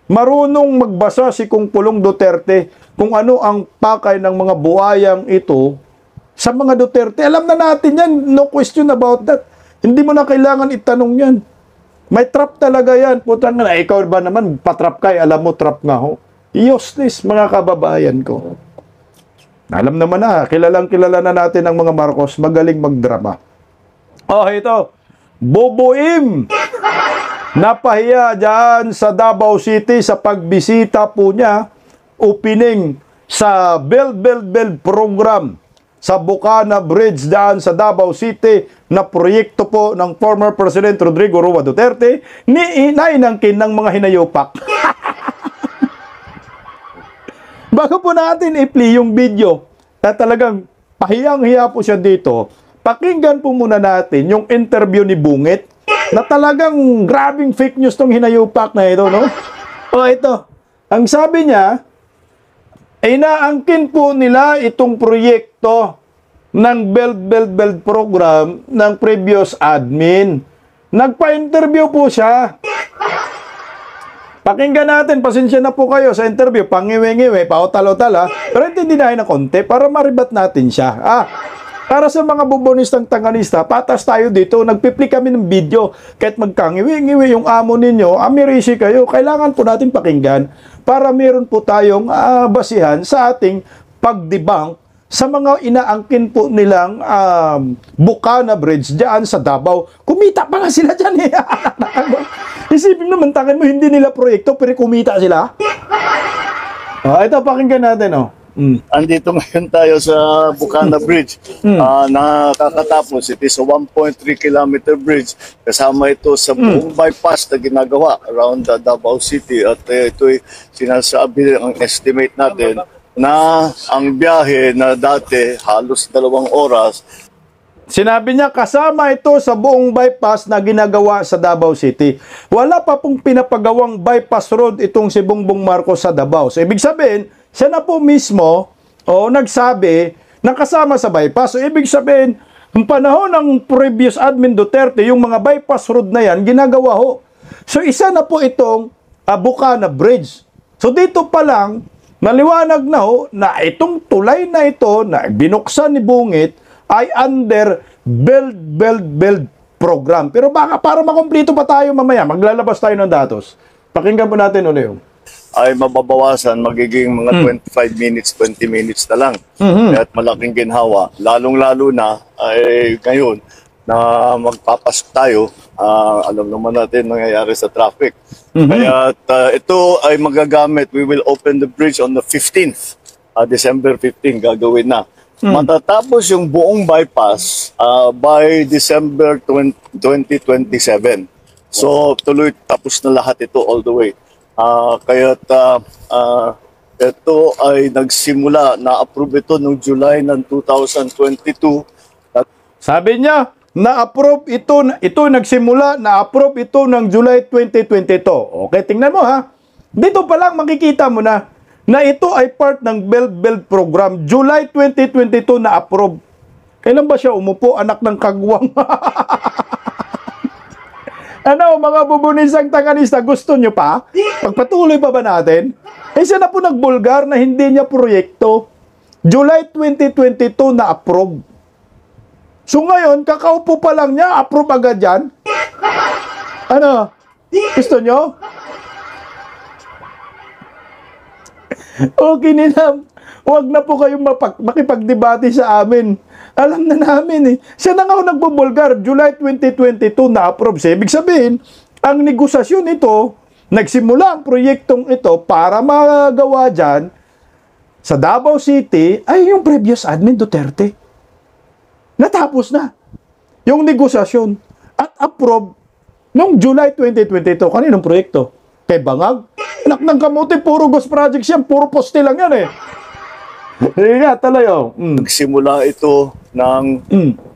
Marunong magbasa si Kung Pulong Duterte kung ano ang pakay ng mga buhayang ito sa mga Duterte. Alam na natin yan, no question about that. Hindi mo na kailangan itanong yan. May trap talaga yan. Putang na, ikaw ba naman, patrap ka, alam mo, trap nga ho. Useless, mga kababayan ko. Alam naman na, kilala na natin ang mga Marcos, magaling magdrama. Oh, ito, Boboim! Napahiya dyan sa Davao City sa pagbisita po niya, opening sa Build program sa Bukana Bridge daan sa Davao City na proyekto po ng former President Rodrigo Roa Duterte ni inainangkin ng mga hinayupak. Bago po natin i-play yung video na talagang pahiyang-hiya po siya dito, pakinggan po muna natin yung interview ni Bungit na talagang grabing fake news tong hinayupak na ito, no? O ito, ang sabi niya, inaangkin po nila itong proyekto ng Build program ng previous admin. Nagpa-interview po siya. Pakinggan natin, pasensya na po kayo sa interview, pangiwi-ngiwi, pautal-utal ha, pero intindinahin na konti para maribat natin siya. Para sa mga bubonistang tanganista, patas tayo dito, nagpipli kami ng video, kahit magkangiwi-ngiwi yung amo ninyo, amirisi kayo, kailangan po natin pakinggan para meron po tayong basihan sa ating pagdibang sa mga inaangkin po nilang Bukana Bridge dyan sa Davao. Kumita pa nga sila dyan eh. Isipin naman, takin mo, hindi nila proyekto, pero kumita sila. Ito, pakinggan natin. Andito ngayon tayo sa Bukana Bridge. Nakakatapos, it is a 1.3 kilometer bridge. Kasama ito sa buong bypass na ginagawa around the Davao City. At ito'y sinasabi, ang estimate natin, na ang biyahe na dati halos 2 oras. Sinabi niya kasama ito sa buong bypass na ginagawa sa Davao City. Wala pa pong pinapagawang bypass road itong si Bongbong Marcos sa Davao. So ibig sabihin, siya na po mismo nagsabi na kasama sa bypass. So ibig sabihin, ang panahon ng previous admin Duterte, yung mga bypass road na yan, ginagawa ho. So isa na po itong Bukana Bridge. So dito pa lang, naliwanag na ho na itong tulay na ito na binuksan ni Bungit ay under build program. Pero baka para makumpleto pa tayo mamaya, maglalabas tayo ng datos. Pakinggan po natin yun. Ay mababawasan, magiging mga 25 minutes, 20 minutes na lang. At malaking ginhawa. Lalong-lalo na ay ngayon na magpapasok tayo, alam naman natin nangyayari sa traffic. Kaya ito ay magagamit. We will open the bridge on the 15th, December 15, gagawin na. Matatapos yung buong bypass by December 2027. So tuloy tapos na lahat ito all the way. Kaya ito ay nagsimula, na-approve ito noong July ng 2022. Sabi niya, na-approve ito nagsimula, na-approve ito ng July 2022. Okay, tingnan mo ha. Dito pa lang makikita mo na ito ay part ng build program. July 2022 na-approve. Kailan ba siya umupo? Anak ng kagwang. Mga bubunisang tanganista, gusto nyo pa? Pagpatuloy pa ba natin? Siya na po nagbulgar na hindi niya proyekto. July 2022 na-approve. So ngayon, kakaupo pa lang niya, approve agad yan? Gusto nyo? Okay nila, huwag na po kayong makipagdebate sa amin. Alam na namin eh. Siya na nga nagbubulgar, July 2022 na-approve. So, ibig sabihin, ang negosasyon ito, nagsimula ang proyektong ito para magawa dyan sa Davao City ay yung previous admin Duterte. Natapos na yung negosasyon at approve noong July 2022. Kaninong proyekto? Kay Bangag? Anak ng kamote, puro ghost projects yan, puro poste lang yan eh. Nga, talayo. Nagsimula ito ng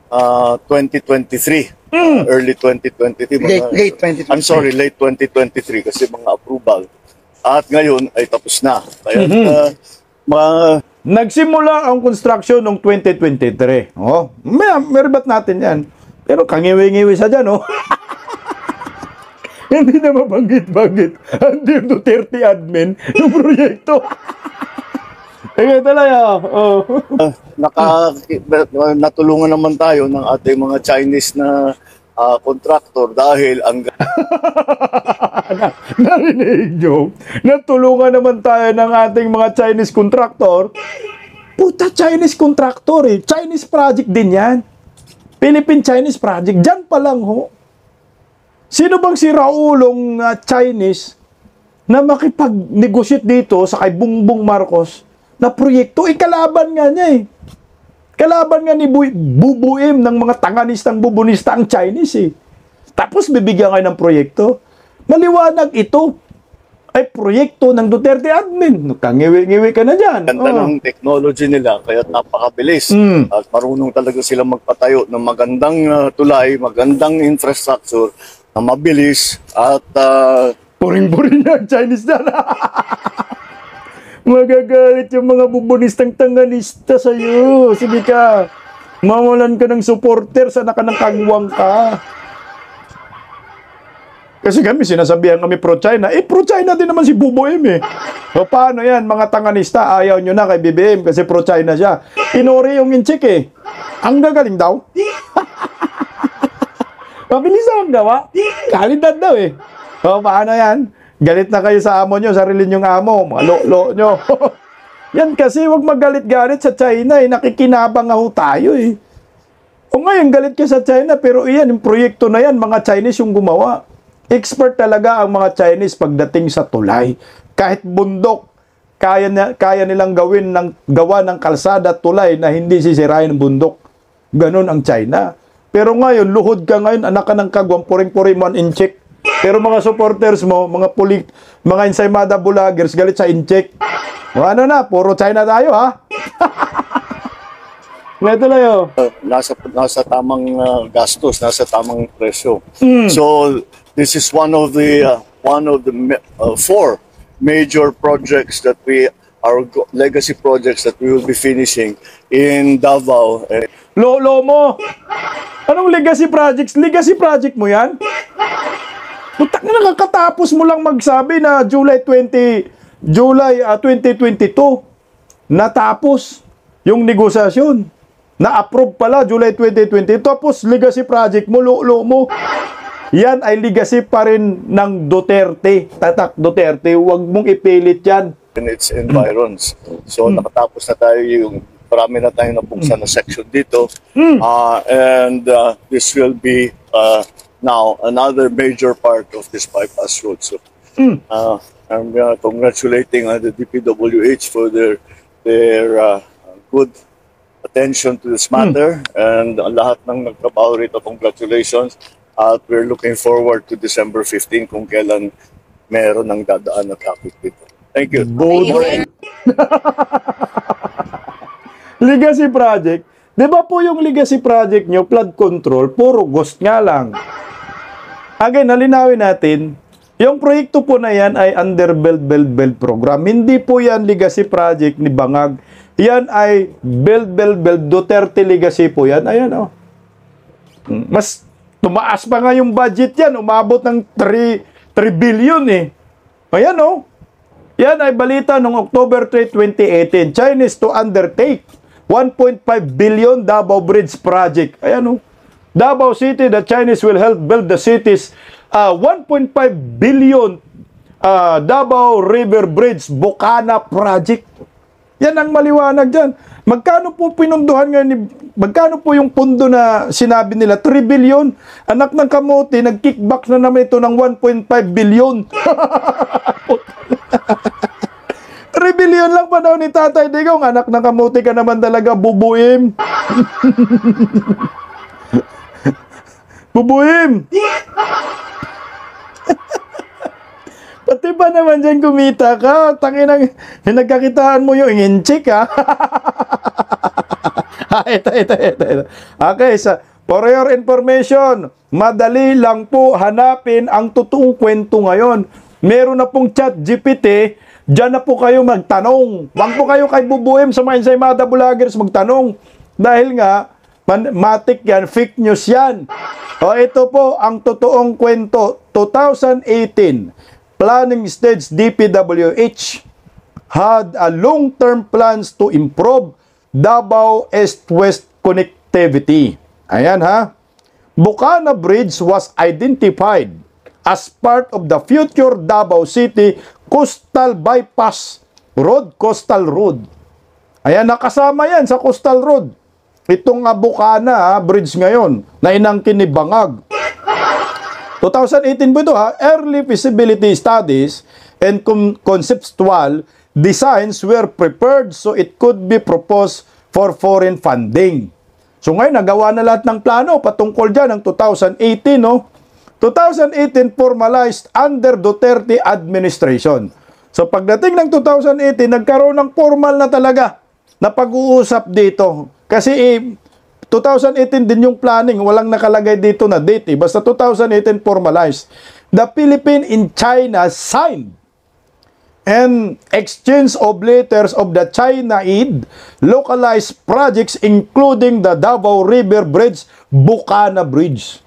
2023. Early 2023. Late 2023. I'm sorry, late 2023 kasi mga approval. At ngayon ay tapos na. Kaya nagsimula ang construction noong 2023. Meribat natin yan. Pero kangiwi-ngiwi sa dyan, Hindi na mabanggit-banggit. Under Duterte admin yung proyekto. Talaga. Natulungan naman tayo ng ating mga Chinese na contractor dahil ang narinig nyo, natulungan naman tayo ng ating mga Chinese contractor. Puta, Chinese contractor eh. Chinese project din yan. Philippine-Chinese project. Diyan pa lang ho. Sino bang si Raulong Chinese na makipag-negotiate dito sa kay Bongbong Marcos na proyekto? Kalaban nga niya eh. Kalaban nga ni Bubuim ng mga tanganistang bubunista ang Chinese eh. Tapos bibigyan kayo ng proyekto. Maliwanag ito ay proyekto ng Duterte admin. Kangiwi-ngiwi ka na dyan. Ganda ng technology nila, kaya napakabilis. At marunong talaga silang magpatayo ng magandang tulay, magandang infrastructure na mabilis at puring-puring yan, Chinese na. Magagalit yung mga bubunistang tanganista sa'yo. Sige ka, mawalan ka ng supporter, sana ka ng kagwang ka. Kasi kami, sinasabihan kami pro-China. Pro-China din naman si BBM eh. So, paano yan, mga tanganista, ayaw nyo na kay BBM kasi pro-China siya. Inori yung inchik eh. Ang gagaling daw. Mabilis ang gawa. Kalidad daw eh. So, paano yan? Galit na kayo sa amo nyo, sarili nyong amo. Mga lo nyo. Yan kasi, wag magalit-galit sa China eh. Nakikinabang nga ho tayo eh. O ngayon, galit ka sa China, pero iyan, yung proyekto na yan, mga Chinese yung gumawa. Expert talaga ang mga Chinese pagdating sa tulay. Kahit bundok, kaya nilang gawa ng kalsada at tulay na hindi sisirain ng bundok. Ganon ang China. Pero ngayon, luhod ka ngayon, anak ka ng kagwang, puring-puri mo ang incheck. Pero mga supporters mo, mga ensaymada bulagers, galit sa incheck. O ano na, puro China tayo ha? Ito lang yun. Nasa tamang gastos, nasa tamang presyo. So, this is one of the 4 major projects that legacy projects that we will be finishing in Davao. Lolo mo! Anong legacy projects? Legacy project mo yan? Putak na nakakatapos mo lang magsabi na July 2022 natapos yung negosasyon. Na-approve pala July 2020. Tapos legacy project mo, lolo mo. Yan ay legacy pa rin ng Duterte. Tatak Duterte, huwag mong ipilit yan. In its environs. So nakatapos na tayo yung marami na tayong nabuksan na section dito. And this will be now another major part of this bypass road. So I'm congratulating the DPWH for their good attention to this matter, and lahat ng nagtrabaho rito, congratulations. At we're looking forward to December 15 kung kailan meron ng dadaan na traffic dito. Thank you. Legacy project. Di ba po yung legacy project nyo, flood control, puro ghost nga lang. Again, nalinawin natin, yung proyekto po na yan ay under build program. Hindi po yan legacy project ni Bangag. Yan ay build Duterte legacy po yan. Ayan o. Mas tumaas pa nga yung budget yan. Umabot ng 3 billion eh. Ayan o. Yan ay balita noong October 3, 2018. Chinese to undertake 1.5 billion Davao Bridge project. Ayan o. Davao City, the Chinese will help build the city's 1.5 billion Davao River Bridge Bukana project. Yan ang maliwanag dyan. Magkano po pinunduhan ngayon, magkano po yung pundo na sinabi nila? 3 billion. Anak ng kamote, nag-kickback na naman ito ng 1.5 billion. 3 billion lang pa daw ni Tatay Digong. Anak ng kamote ka naman talaga, bubuim. Bubuim! Pati ba naman dyan kumita ka? Tanginang, nagkakitaan mo yung inchik ha? Ito. Okay, for your information, madali lang po hanapin ang totoong kwento ngayon. Meron na pong chat GPT, dyan na po kayo magtanong. Huwag po kayo kay Bubuim sa mga ensaymada bulagers magtanong. Dahil nga, matik yan, fake news yan. O ito po ang totoong kwento. 2018, planning stage DPWH had a long-term plans to improve Davao East-West connectivity. Ayan ha. Bukana Bridge was identified as part of the future Davao City Coastal Bypass Road, Coastal Road. Ayan, nakasama yan sa Coastal Road. Itong Bukana Bridge ngayon na inangkin ni Bangag. 2018 po ito ha, early feasibility studies and conceptual designs were prepared so it could be proposed for foreign funding. So ngayon, nagawa na lahat ng plano patungkol dyan ng 2018, no? 2018 formalized under Duterte administration. So pagdating ng 2018, nagkaroon ng formal na talaga na pag-uusap dito. Kasi 2018 din yung planning, walang nakalagay dito na date. Basta 2018 formalized. The Philippines in China signed and exchange of letters of the China aid localized projects including the Davao River Bridge, Bukana Bridge.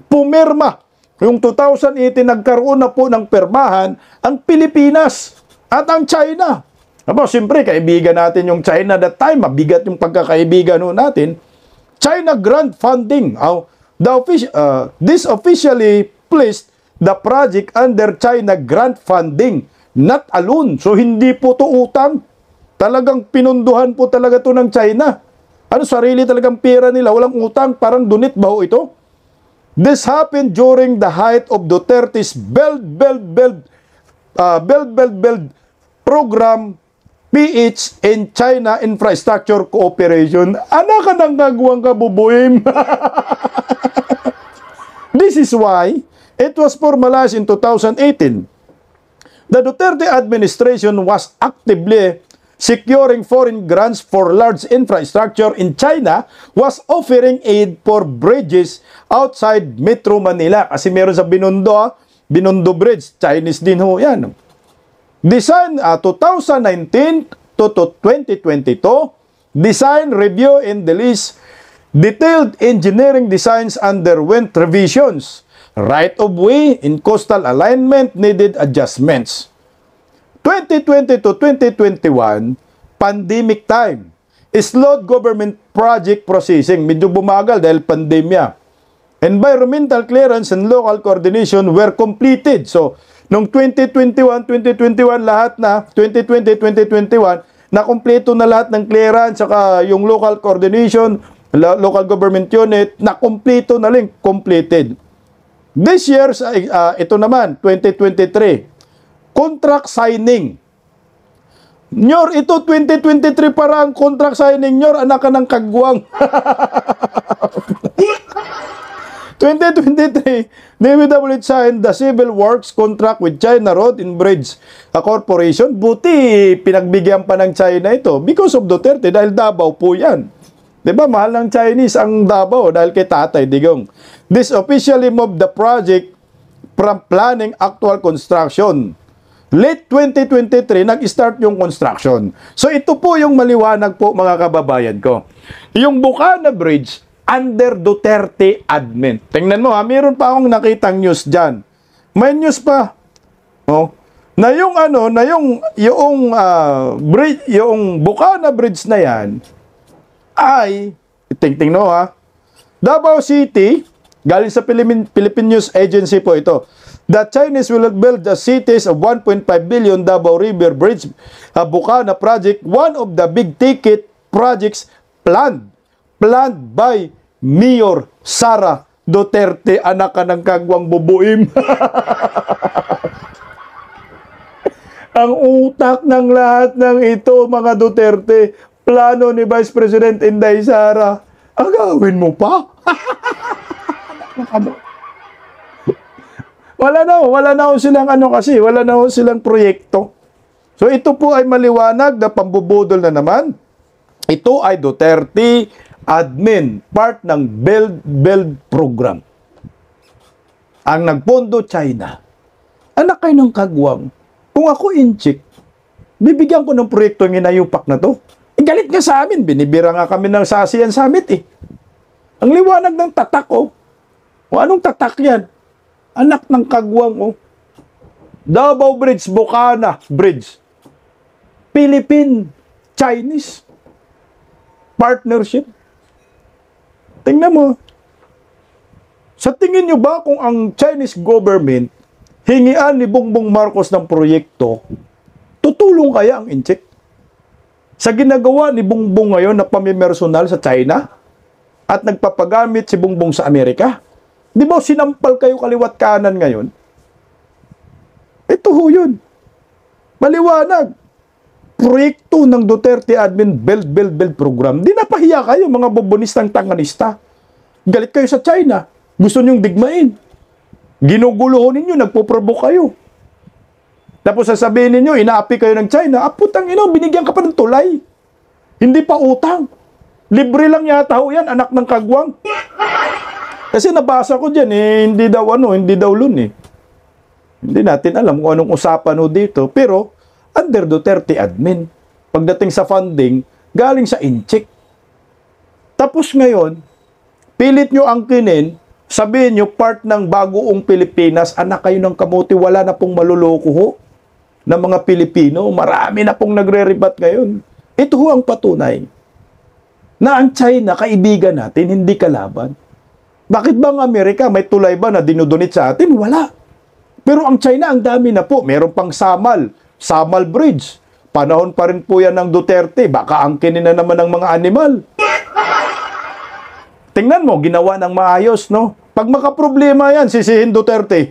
Pumirma Yung 2018, nagkaroon na po ng permahan ang Pilipinas at ang China. Aba, siyempre, kaibigan natin yung China that time. Mabigat yung pagkakaibigan natin. China grant funding. This officially placed the project under China grant funding, not a loan. So, hindi po to utang. Talagang pinunduhan po talaga to ng China. Ano, sarili talagang pera nila. Walang utang. Parang dunit ba ho ito? This happened during the height of Duterte's Build program PH in China Infrastructure Cooperation. Anak ka nang gagawang kabubuim. This is why it was formalized in 2018. The Duterte administration was actively securing foreign grants for large infrastructure in China, was offering aid for bridges outside Metro Manila. Kasi meron sa Binondo Bridge, Chinese din ho yan. Design 2019 to 2022, design review and release, detailed engineering designs underwent revisions. Right of way in coastal alignment needed adjustments. 2020 to 2021, pandemic time. Slowed government project processing. Medyo bumagal dahil pandemya. Environmental clearance and local coordination were completed. So, noong 2021 lahat na, 2020, 2021, nakumpleto na lahat ng clearance, saka yung local coordination, local government unit, nakumpleto na rin, completed. This year, ito naman, 2023, contract signing. Nyor, ito 2023 para ang contract signing, Nyor, anak ka ng kagwang. 2023, DPWH signed the civil works contract with China Road and Bridge Corporation. Buti, pinagbigyan pa ng China ito because of Duterte, dahil Davao po yan. Diba, mahal ng Chinese ang Davao dahil kay Tatay Digong. This officially moved the project from planning actual construction. Late 2023, nag-start yung construction. So ito po yung maliwanag po mga kababayan ko. Yung Bukana Bridge, under Duterte admin. Tingnan mo ha, meron pa akong nakitang news dyan. May news pa. Oh, na yung ano, na bridge, yung Bukana Bridge na yan, ay, tingnan mo ha, Davao City, galing sa Philippine News Agency po ito. The Chinese will build the cities of 1.5 billion Davao River Bridge Bukana project, one of the big ticket projects planned by Mayor Sara Duterte, anak ka ng kagwang bubuim. Ang utak ng lahat ng ito, mga Duterte, plano ni Vice President Inday Sara. Agawin mo pa? Wala na silang wala na silang proyekto. So ito po ay maliwanag na pambubudol na naman. Ito ay Duterte admin, part ng Build program. Ang nagpondo, China. Anak kayo ng kagwang. Kung ako inchik, bibigyan ko ng proyekto ng inayupak na to. Galit nga sa amin, binibira nga kami ng sa ASEAN Summit eh. Ang liwanag ng tatak oh. O anong tatak yan? Anak ng kagwang oh. Davao Bridge, Bukana Bridge. Philippine-Chinese partnership. Tingnan mo. Sa tingin nyo ba kung ang Chinese government hingian ni Bongbong Marcos ng proyekto, tutulong kaya ang incheck? Sa ginagawa ni Bongbong ngayon na pamimersonal sa China at nagpapagamit si Bongbong sa Amerika, di ba sinampal kayo kaliwat kanan ngayon? Ito ho yun. Maliwanag. Proyekto ng Duterte admin Build program. Di napahiya kayo mga bobonistang tanganista. Galit kayo sa China. Gusto nyong digmain. Ginuguluhon ninyo, nagpo-provoke kayo. Tapos sasabihin ninyo, inaapi kayo ng China. Putang ina, binigyan ka pa ng tulay. Hindi pa utang. Libre lang yata ho yan, anak ng kagwang. Kasi nabasa ko dyan, hindi daw loan eh. Hindi natin alam kung anong usapan ho dito. Pero, under Duterte admin, pagdating sa funding, galing sa incheck. Tapos ngayon, pilit nyo angkinin Sabihin nyo, part ng bagoong Pilipinas, anak kayo ng kamuti, wala na pong maluloko ho ng mga Pilipino. Marami na pong nagre-rebat ngayon. Ito ho ang patunay na ang China, kaibigan natin, hindi kalaban. Bakit ba ang Amerika, may tulay ba na dinudunit sa atin? Wala. Pero ang China, ang dami na po. Meron pang Samal Bridge. Panahon pa rin po yan ng Duterte. Baka angkinin na naman ng mga animal. Tingnan mo, ginawa ng maayos, no? Pag makaproblema yan, sisihin Duterte.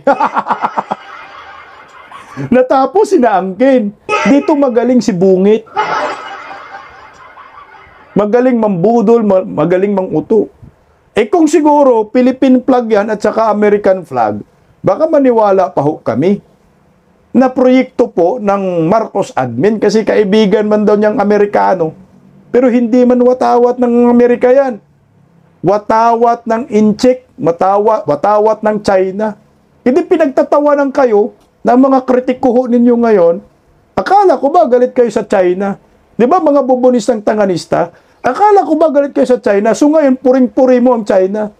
Natapos, sinaangkin. Dito magaling si Bungit. Magaling mambudol, magaling manguto. Kung siguro, Philippine flag yan at saka American flag, baka maniwala pa ho kami na proyekto po ng Marcos admin kasi kaibigan man daw niyang Amerikano. Pero hindi man watawat ng Amerika yan. Watawat ng Incheck, watawat ng China. Hindi pinagtatawanan kayo ng mga kritiko ninyo ngayon. Akala ko ba galit kayo sa China? Di ba mga bubonistang tanganista? Akala ko ba galit kayo sa China? So ngayon, puring-puri mo ang China.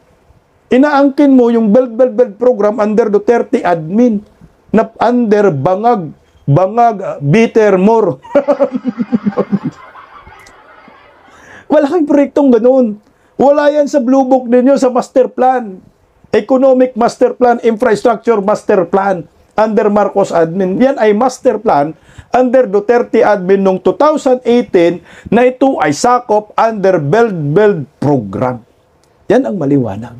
Inaangkin mo yung Belt program under Duterte admin na under bangag, bitter more. Wala kang proyektong ganun. Wala yan sa Blue Book ninyo, sa master plan. Economic master plan, infrastructure master plan under Marcos admin. Yan ay master plan under Duterte admin noong 2018 na ito ay sakop under Belt program. Yan ang maliwanag.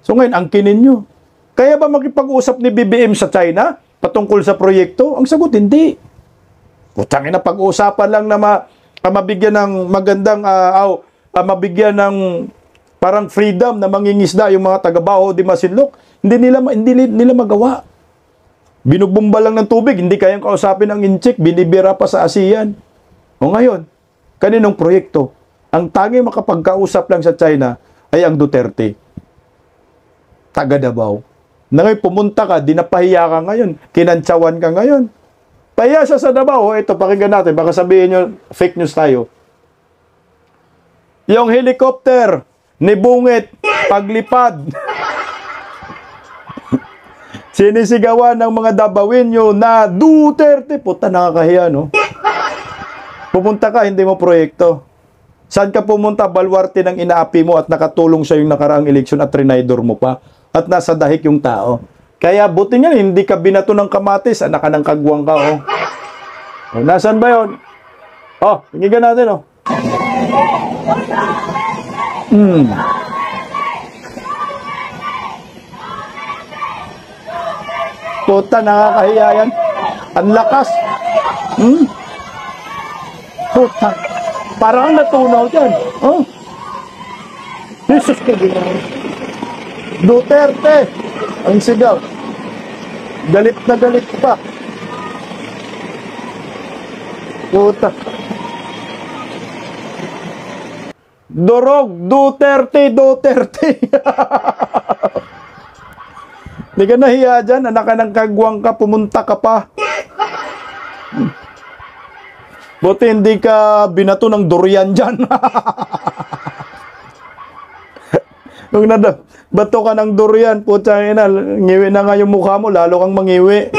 So ngayon, angkinin nyo. Kaya ba makipag-usap ni BBM sa China patungkol sa proyekto? Ang sagot, hindi. Putangin na pag-uusapan lang na mabigyan ng magandang mabigyan ng parang freedom na mangingisda yung mga taga-Baho di Masinloc, hindi nila magawa. Binugbumba lang ng tubig, hindi kayang kausapin ang Incheck, binibira pa sa ASEAN. O ngayon, kaninong proyekto? Ang tanging makapagkausap lang sa China ay ang Duterte. Taga Davao. Na ngayon pumunta ka, dinapahiya ka ngayon, kinantsawan ka ngayon. Pahiya siya sa Davao, ito pakinggan natin, baka sabihin nyo, fake news tayo. Yung helicopter ni Bungit, paglipad. Sinisigawan ng mga Davawinyo na Duterte. Puta, nakakahiya, no? Pumunta ka, hindi mo proyekto. Saan ka pumunta? Balwarte ng inaapi mo at nakatulong sa yung nakaraang eleksyon at trinaydor mo pa. At nasa dahik yung tao. Kaya buti nga, hindi ka binato ng kamatis, anak ka ng kagwang ka, oh. O, nasaan ba yun? Oh, tingnan natin, oh. Puta, nakakahiya yan. Ang lakas. Puta. Parang natunaw dyan. Oh. Jesus ko ginawa. Duterte. Ang sigaw. Galit na galit pa. Puta. Dorog, Duterte. Hindi ka nahiya dyan, anak ka ng kagwang ka, pumunta ka pa. Buti hindi ka binato ng durian dyan. Nung bato ka ng durian, putang ina, ngiwi na nga yung mukha mo, lalo kang mangiwi.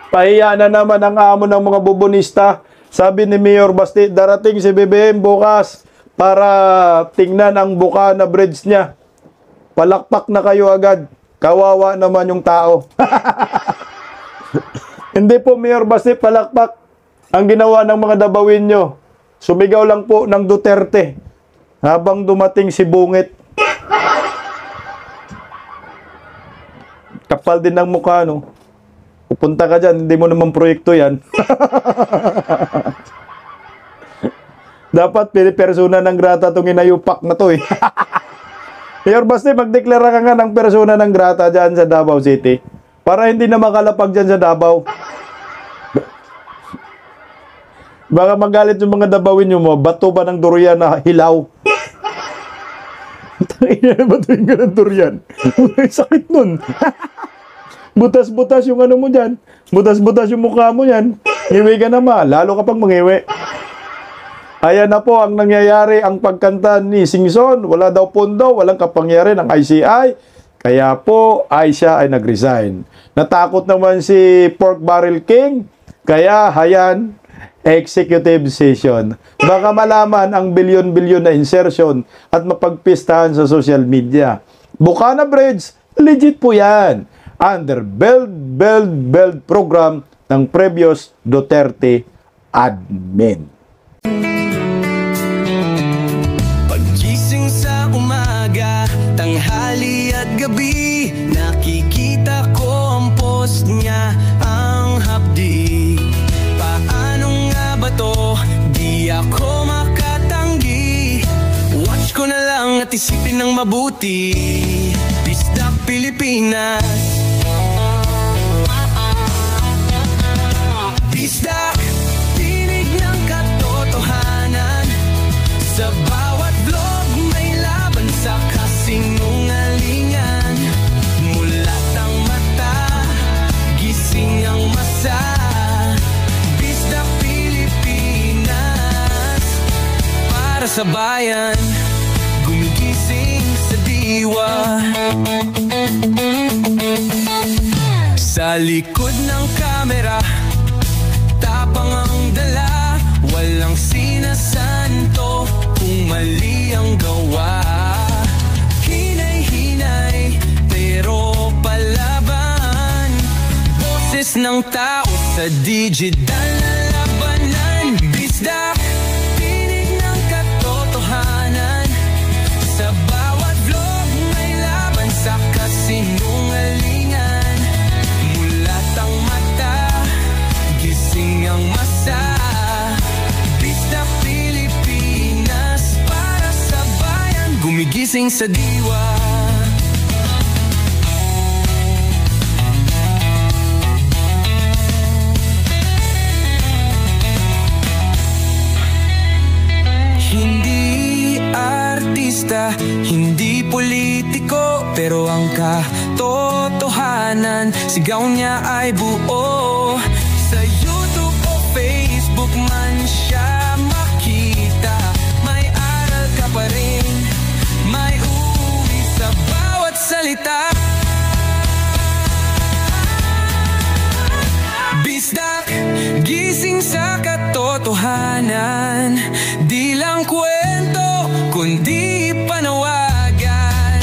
Pahiya na naman ang amo ng mga bubonista. Sabi ni Mayor Basti, darating si BBM bukas para tingnan ang buka na bridge niya. Palakpak na kayo agad. Kawawa naman yung tao. Hindi po, Mayor Basti, palakpak. Ang ginawa ng mga Davawinyo, sumigaw lang po ng Duterte habang dumating si Bungit. Kapal din ng mukha, no? Pupunta ka dyan, hindi mo naman proyekto yan. Dapat persona ng grata itong inayupak na to, eh. Mayor Basti, magdeklara ka nga ng persona ng grata dyan sa Davao City para hindi na makalapag dyan sa Davao. Baka magalit yung mga Davawinyo mo, bato ba ng durian na hilaw? Batuin ka ng durian. Sakit nun. Butas-butas yung ano mo dyan. Butas-butas yung mukha mo yan. Ngiwi ka naman. Lalo ka pang mangiwi. Ayan na po ang nangyayari ang pagkanta ni Singson. Wala daw pondo, walang kapangyarihan ng ICI. Kaya po ay siya ay nag-resign. Natakot naman si Pork Barrel King. Kaya hayan, executive session. Baka malaman ang bilyon-bilyon na insertion at mapagpistahan sa social media. Bukana Bridge, legit po yan. Under Build program ng previous Duterte admin. Pagising sa umaga, tanghali at gabi, nakikita ko ang post niya, ang hapdi. Paano nga ba to? Di ako makatanggi. Watch ko na lang at isipin ng mabuti. Bisdak Pilipinas, Bisdak, tinig ng katotohanan. Sa bawat vlog may laban sa kasinungalingan. Mulat ang mata, gising ang masa. Bisdak Pilipinas, para sa bayan, gumigising sa diwa. Sa likod ng kamera, tapang ang dala, walang sinasanto kung mali ang gawa. Hinay-hinay, pero palaban. Boses ng tao sa digital na labanan. Bisdak, tinig ng katotohanan. Sa bawat vlog may laban sa kasinungalingan. Mulat ang mata, gising ang masa. Bisdak Pilipinas, para sa bayan, gumigising sa diwa. Hindi artista, hindi politiko, pero ang katotohanan, sigaw niya ay buo. Sa YouTube o Facebook man siya makita, may aral ka pa rin, may uwi sa bawat salita. Bisdak, gising sa katotohanan, di lang kwento, kundi panawagan.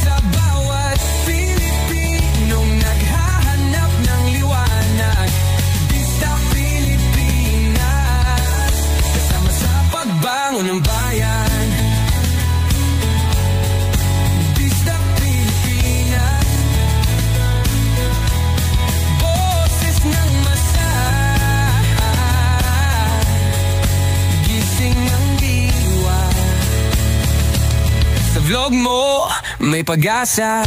Sa bawat Pilipinong naghahanap ng liwanag, Bisdak Pilipinas, kasama sa pagbangon ng bayan. Bisdak Pilipinas, boses ng masa, gising ang diwa. Sa vlog mo, may pag-asa.